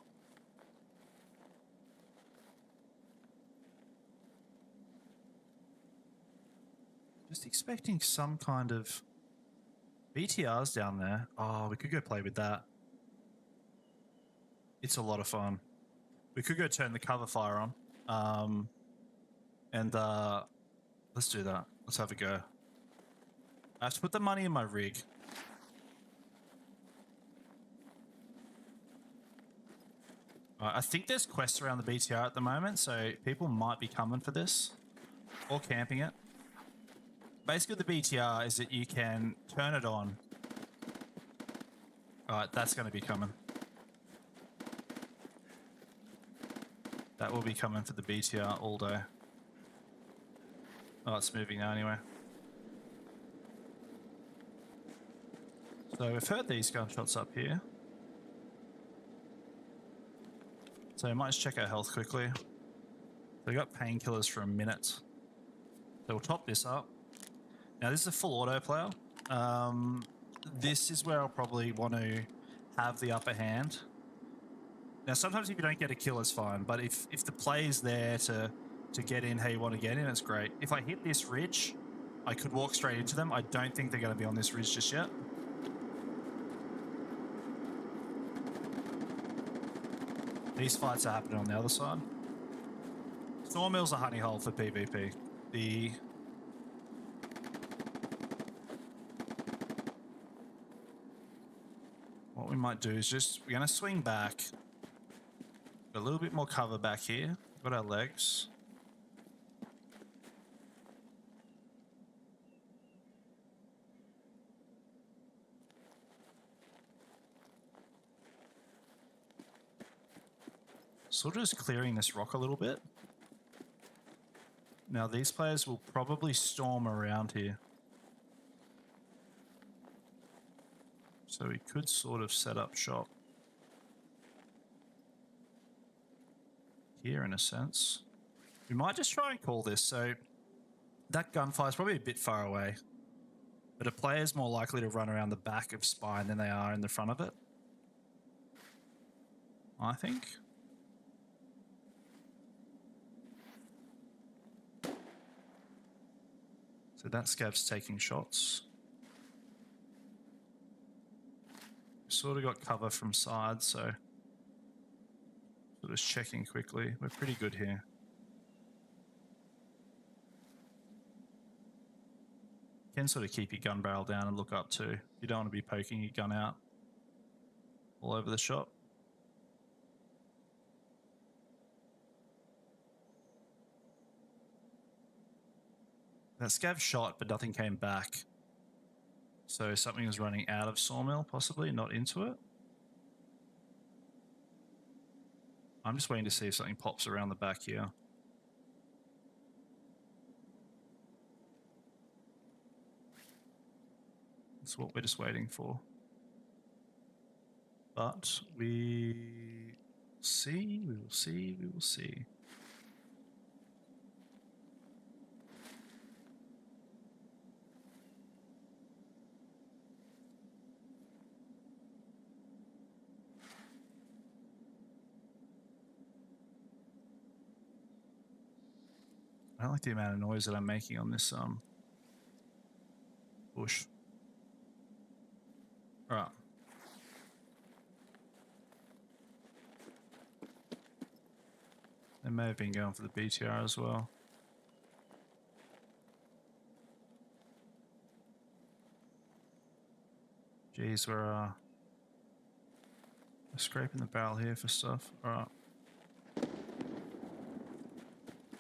Just expecting some kind of BTRs down there. Oh, we could go play with that. It's a lot of fun. We could go turn the cover fire on. Let's do that. Let's have a go. I have to put the money in my rig. I think there's quests around the BTR at the moment, so people might be coming for this or camping it. Basically, the BTR is that you can turn it on. All right, that's going to be coming. That will be coming for the BTR all day. Oh, it's moving now anyway. So we've heard these gunshots up here. So I might just check our health quickly. So we got painkillers for a minute. So we'll top this up. Now this is a full auto player. This is where I'll probably want to have the upper hand. Now sometimes if you don't get a kill, it's fine. But if the play is there to get in how you want to get in, it's great. If I hit this ridge, I could walk straight into them. I don't think they're going to be on this ridge just yet. These fights are happening on the other side. Sawmill's a honey hole for PvP. What we might do is we're going to swing back. Got a little bit more cover back here. Got our legs. Sort of just clearing this rock a little bit. Now these players will probably storm around here. So we could sort of set up shop here in a sense. We might just try and call this. So that gunfire is probably a bit far away, but a player is more likely to run around the back of spine than they are in the front of it, I think. So that scav's taking shots. Sort of got cover from sides, so just checking quickly. We're pretty good here. You can sort of keep your gun barrel down and look up too. You don't want to be poking your gun out all over the shop. That scav shot, but nothing came back. So something was running out of Sawmill, possibly, not into it. I'm just waiting to see if something pops around the back here. That's what we're just waiting for. But we see, we will see, we will see. I don't like the amount of noise that I'm making on this bush. All right. They may have been going for the BTR as well. Jeez, we're scraping the barrel here for stuff. All right.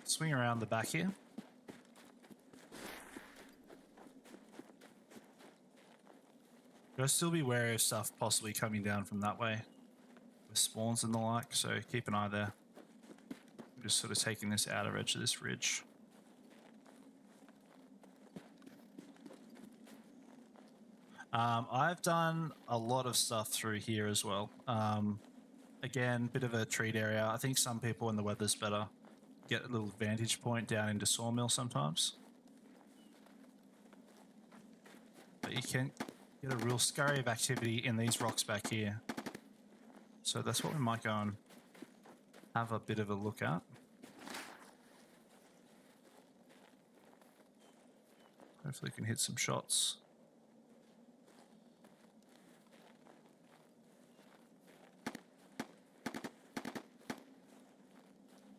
Swing around the back here. Gotta still be wary of stuff possibly coming down from that way with spawns and the like, so keep an eye there. I'm just sort of taking this outer edge of this ridge. I've done a lot of stuff through here as well. Again, bit of a treat area. I think some people, when the weather's better, get a little vantage point down into Sawmill sometimes. But you can get a real scurry of activity in these rocks back here. So that's what we might go and have a bit of a look at. Hopefully we can hit some shots.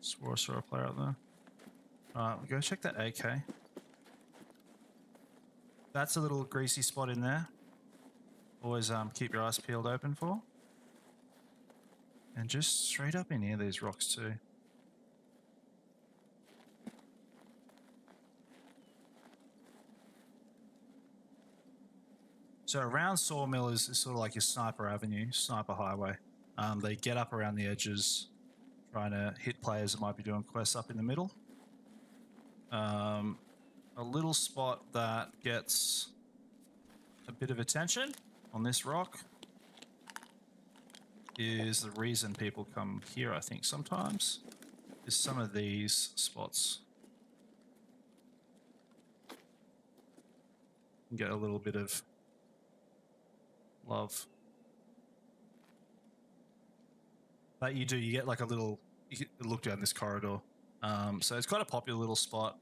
Swore I saw a player out there. Alright, we'll go check that AK. That's a little greasy spot in there. Always keep your eyes peeled open for. And just straight up in here, these rocks too. So around Sawmill is sort of like your Sniper Avenue, Sniper Highway. They get up around the edges, trying to hit players that might be doing quests up in the middle. A little spot that gets a bit of attention on this rock is the reason people come here, I think, sometimes, is some of these spots. You get a little bit of love. But you get like a little, you can look down this corridor. So it's quite a popular little spot.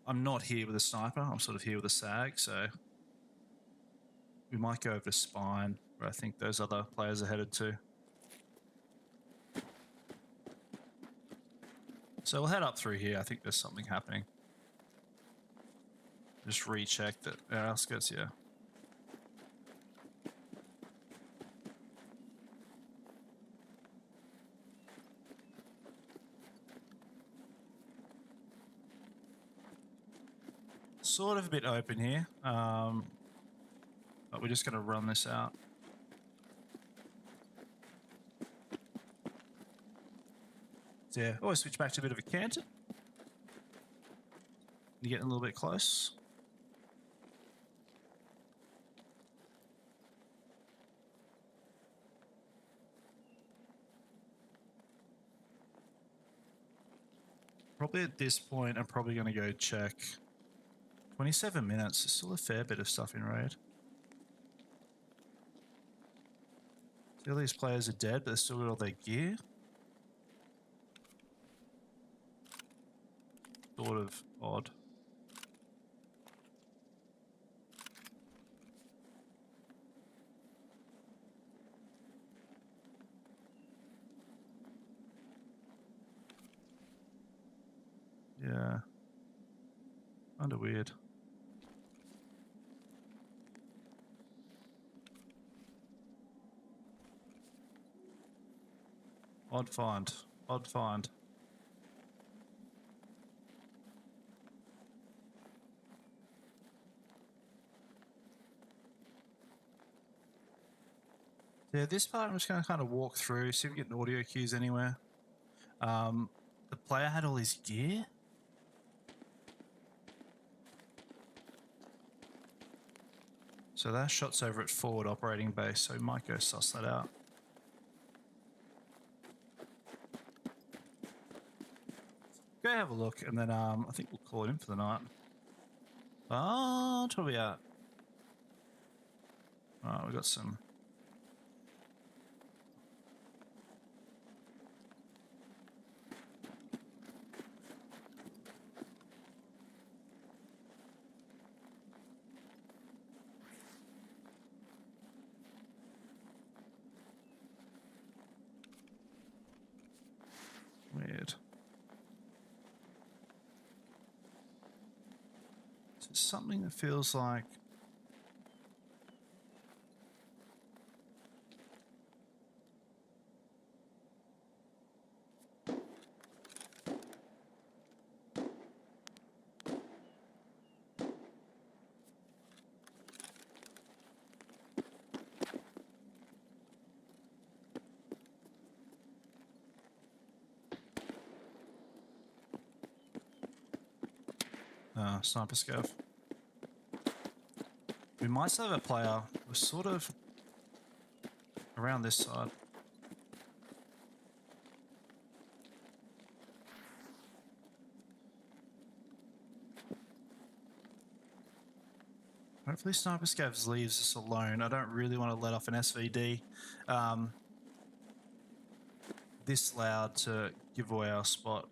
I'm not here with a sniper, I'm sort of here with a SAG, so we might go over to Spine, where I think those other players are headed to. So we'll head up through here. I think there's something happening. Just recheck that our outskirts, yeah. Sort of a bit open here, but we're just going to run this out. So yeah, always switch back to a bit of a canter. You're getting a little bit close. Probably at this point, I'm probably going to go check. 27 minutes, there's still a fair bit of stuff in raid. See, all these players are dead, but they still got all their gear. Sort of odd. Yeah. Kinda weird. Odd find. Odd find. Yeah, this part I'm just going to kind of walk through, see if we get an audio cues anywhere. The player had all his gear. So that shot's over at forward operating base, so we might go suss that out. Go have a look, and then I think we'll call it in for the night. What are we at? Oh, we got some. Weird. It's something that feels like. Sniper scav. We might still have a player. We're sort of around this side. Hopefully Sniper Scavs leaves us alone. I don't really want to let off an SVD this loud to give away our spot.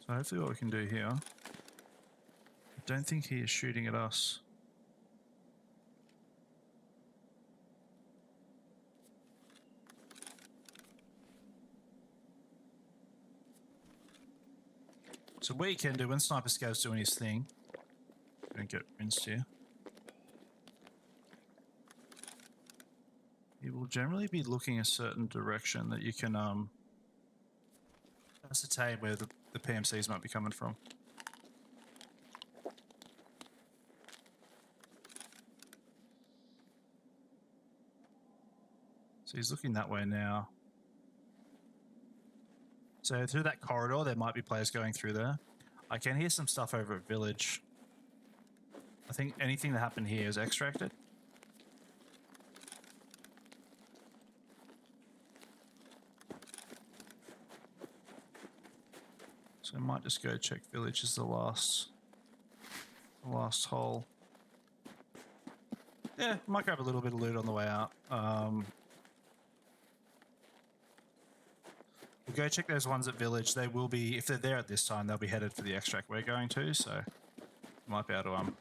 So hopefully what we can do here, I don't think he is shooting at us. So what you can do when Sniper Scav's doing his thing, don't get rinsed here. He will generally be looking a certain direction that you can ascertain where the PMCs might be coming from. So he's looking that way now. So through that corridor, there might be players going through there. I can hear some stuff over at Village. I think anything that happened here is extracted. So I might just go check Village as the last hole. Yeah, might grab a little bit of loot on the way out. We'll go check those ones at Village. They will be, if they're there at this time, they'll be headed for the extract we're going to, so we might be able to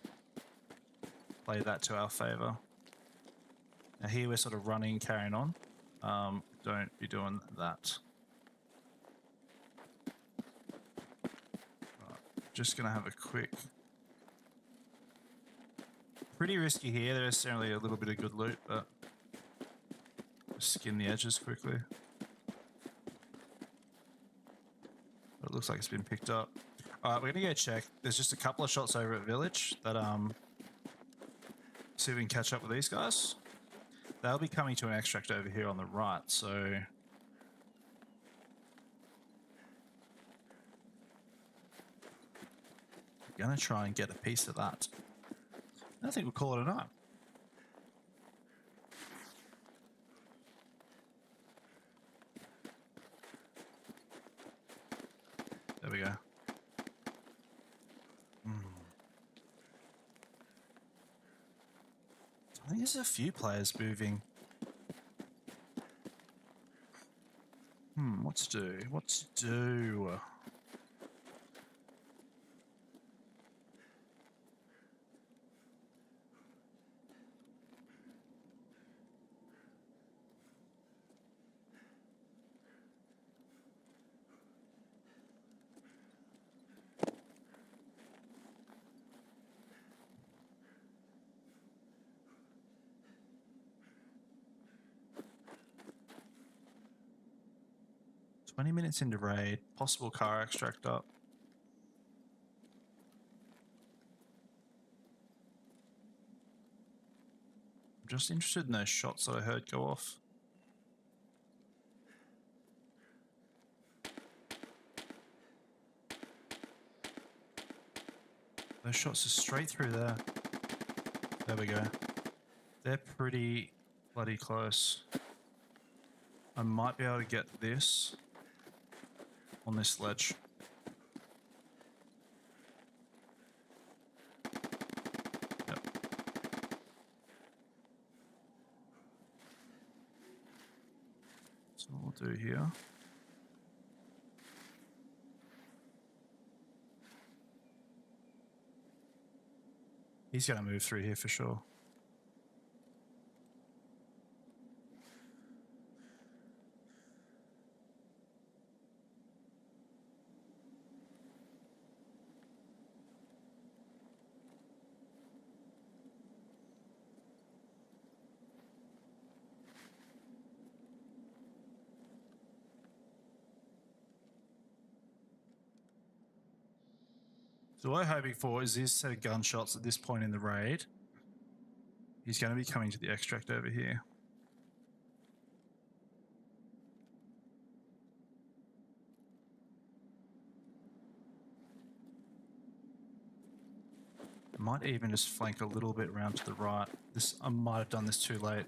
play that to our favour. Now here we're sort of running, carrying on. Don't be doing that. Right, just going to have a quick... Pretty risky here. There's certainly a little bit of good loot, but skin the edges quickly. But it looks like it's been picked up. Alright, we're going to go check. There's just a couple of shots over at Village that see if we can catch up with these guys. They'll be coming to an extract over here on the right, so I'm going to try and get a piece of that. I think we'll call it a night. There we go. I think there's a few players moving. What to do? What to do? Minutes into raid, possible car extract up. just interested in those shots that I heard go off. Those shots are straight through there. There we go. They're pretty bloody close. I might be able to get this on this ledge. Yep. So what we'll do here. He's going to move through here for sure. So what I'm hoping for is this set of gunshots at this point in the raid. He's going to be coming to the extract over here. I might even just flank a little bit around to the right. I might have done this too late.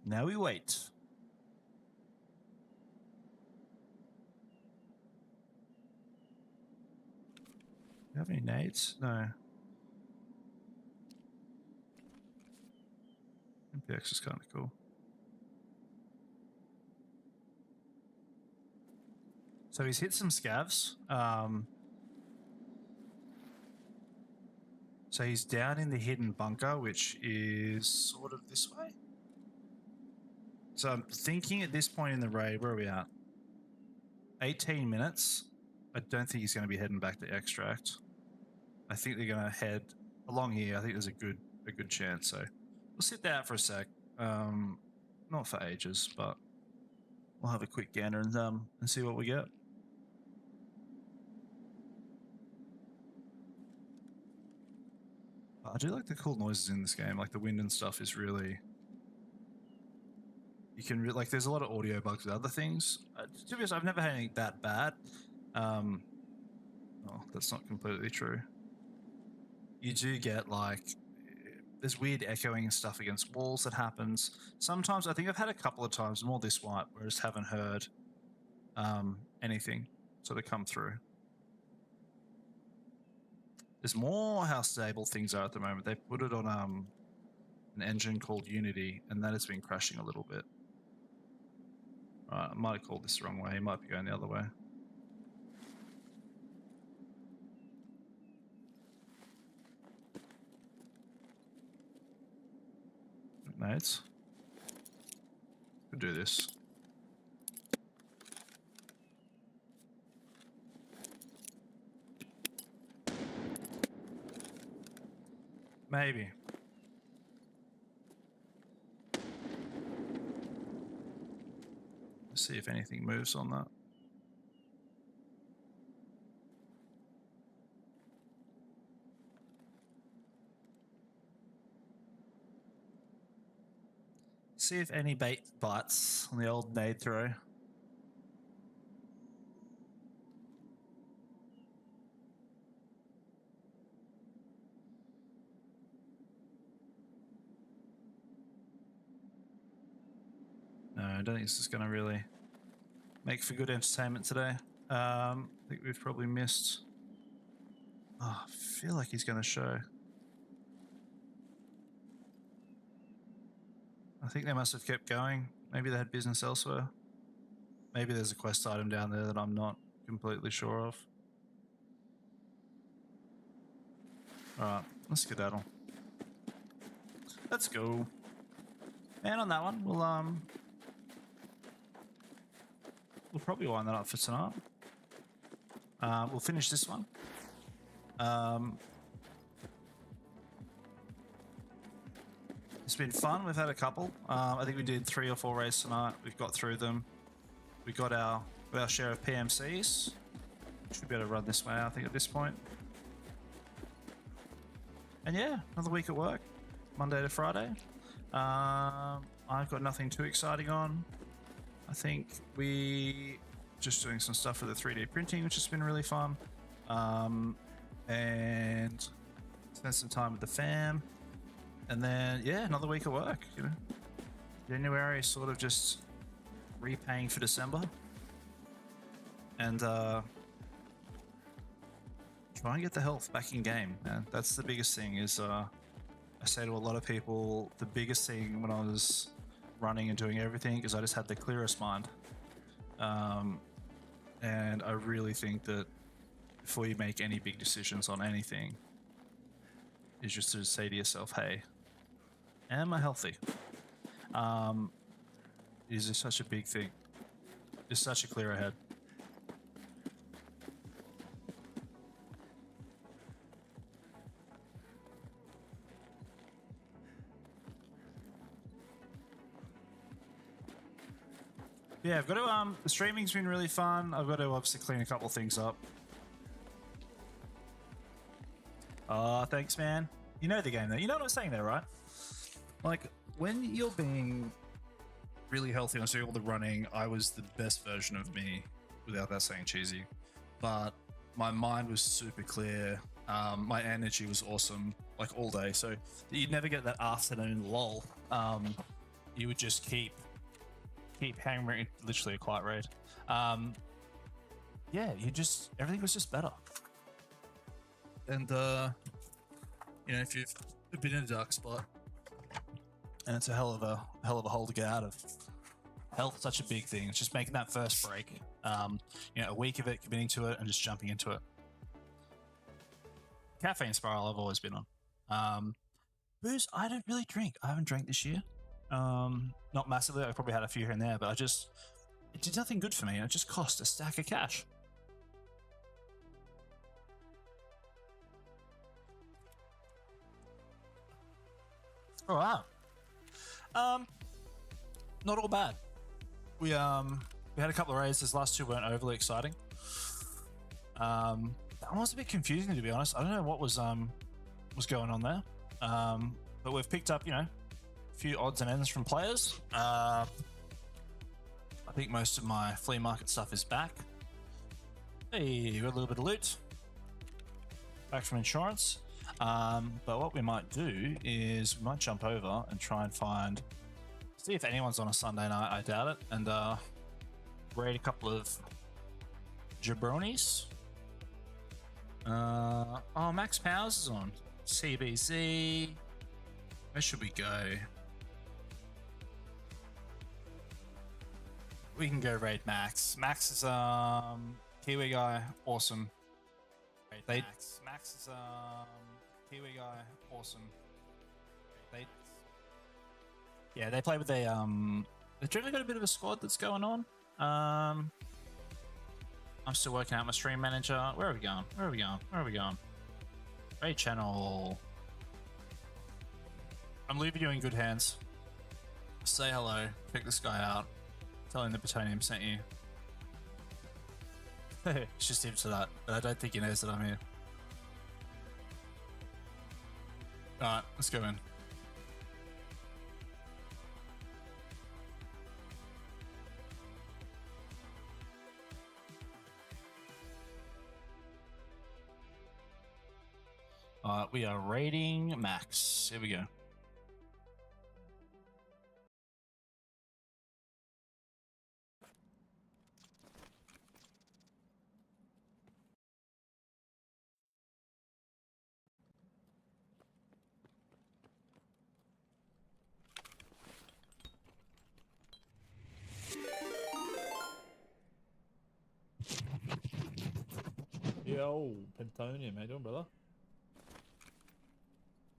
Now we wait. Do you have any nades? No. MPX is kind of cool. So he's hit some scavs. So he's down in the hidden bunker, which is sort of this way. So I'm thinking at this point in the raid, where are we at? 18 minutes. I don't think he's going to be heading back to extract. I think they're going to head along here. I think there's a good chance. So we'll sit there for a sec. Not for ages, but we'll have a quick gander and see what we get. I do like the cool noises in this game. Like the wind and stuff is really. You can like. There's a lot of audio bugs with other things. To be honest, I've never had anything that bad. Oh, that's not completely true. You do get like there's weird echoing and stuff against walls that happens. Sometimes I think I've had a couple of times more this wipe where I just haven't heard anything sort of come through. There's more how stable things are at the moment. They put it on an engine called Unity, and that has been crashing a little bit. Right, I might have called this the wrong way. He might be going the other way. Nades. Could do this. Maybe. Let's see if anything moves on that. See if any bait bites on the old nade throw. No, I don't think this is going to really make for good entertainment today. I think we've probably missed. Oh, I feel like he's going to show. I think they must have kept going. Maybe they had business elsewhere. Maybe there's a quest item down there that I'm not completely sure of. Alright, let's skedaddle. Let's go. And on that one, we'll probably wind that up for tonight. We'll finish this one. It's been fun. We've had a couple. I think we did 3 or 4 raids tonight. We've got through them. We got our share of PMCs. Should be able to run this way, I think, at this point. And yeah, another week at work, Monday to Friday. I've got nothing too exciting on. I think we just doing some stuff with the 3D printing, which has been really fun. And spent some time with the fam. And then, yeah, another week at work, you know. January is sort of just repaying for December. And try and get the health back in game, man. That's the biggest thing is, I say to a lot of people, the biggest thing when I was running and doing everything is I just had the clearest mind. And I really think that before you make any big decisions on anything, is just to say to yourself, hey, am I healthy? Is this such a big thing? It's such a clear head. Yeah, I've got to, the streaming's been really fun. I've got to obviously clean a couple things up. Thanks, man. You know the game, though. You know what I'm saying there, right? Like, when you're being really healthy and I was doing all the running, I was the best version of me, without that saying cheesy. But my mind was super clear. My energy was awesome, like, all day. So you'd never get that afternoon lull. You would just keep hammering, literally a quiet raid. Yeah, everything was just better. And, you know, if you've been in a dark spot, and it's a hell of a hole to get out of. Health's such a big thing. It's just making that first break. You know, a week of it, committing to it, and just jumping into it. Caffeine spiral I've always been on. Booze, I don't really drink. I haven't drank this year. Not massively. I probably had a few here and there, but it did nothing good for me. It just cost a stack of cash. All right. Not all bad. We had a couple of raids. These last 2 weren't overly exciting. That one was a bit confusing, to be honest. I don't know what was going on there. But we've picked up, you know, a few odds and ends from players. I think most of my flea market stuff is back. Hey, got a little bit of loot. Back from insurance. But what we might do is we might jump over and try and see if anyone's on a Sunday night. I doubt it. And raid a couple of jabronis. Oh, Max Powers is on. CBZ. Where should we go? We can go raid Max. Max is Kiwi guy, awesome. Max is Kiwi guy, awesome. They play with they've generally got a bit of a squad that's going on. I'm still working out my stream manager. Where are we going? Raid channel. I'm leaving you in good hands. Say hello. Pick this guy out. Tell him the Plutonium sent you. It's just him to that, but I don't think he knows that I'm here. Alright, let's go in. We are raiding Max. Here we go. Oh, Pentonium, how you doing, brother?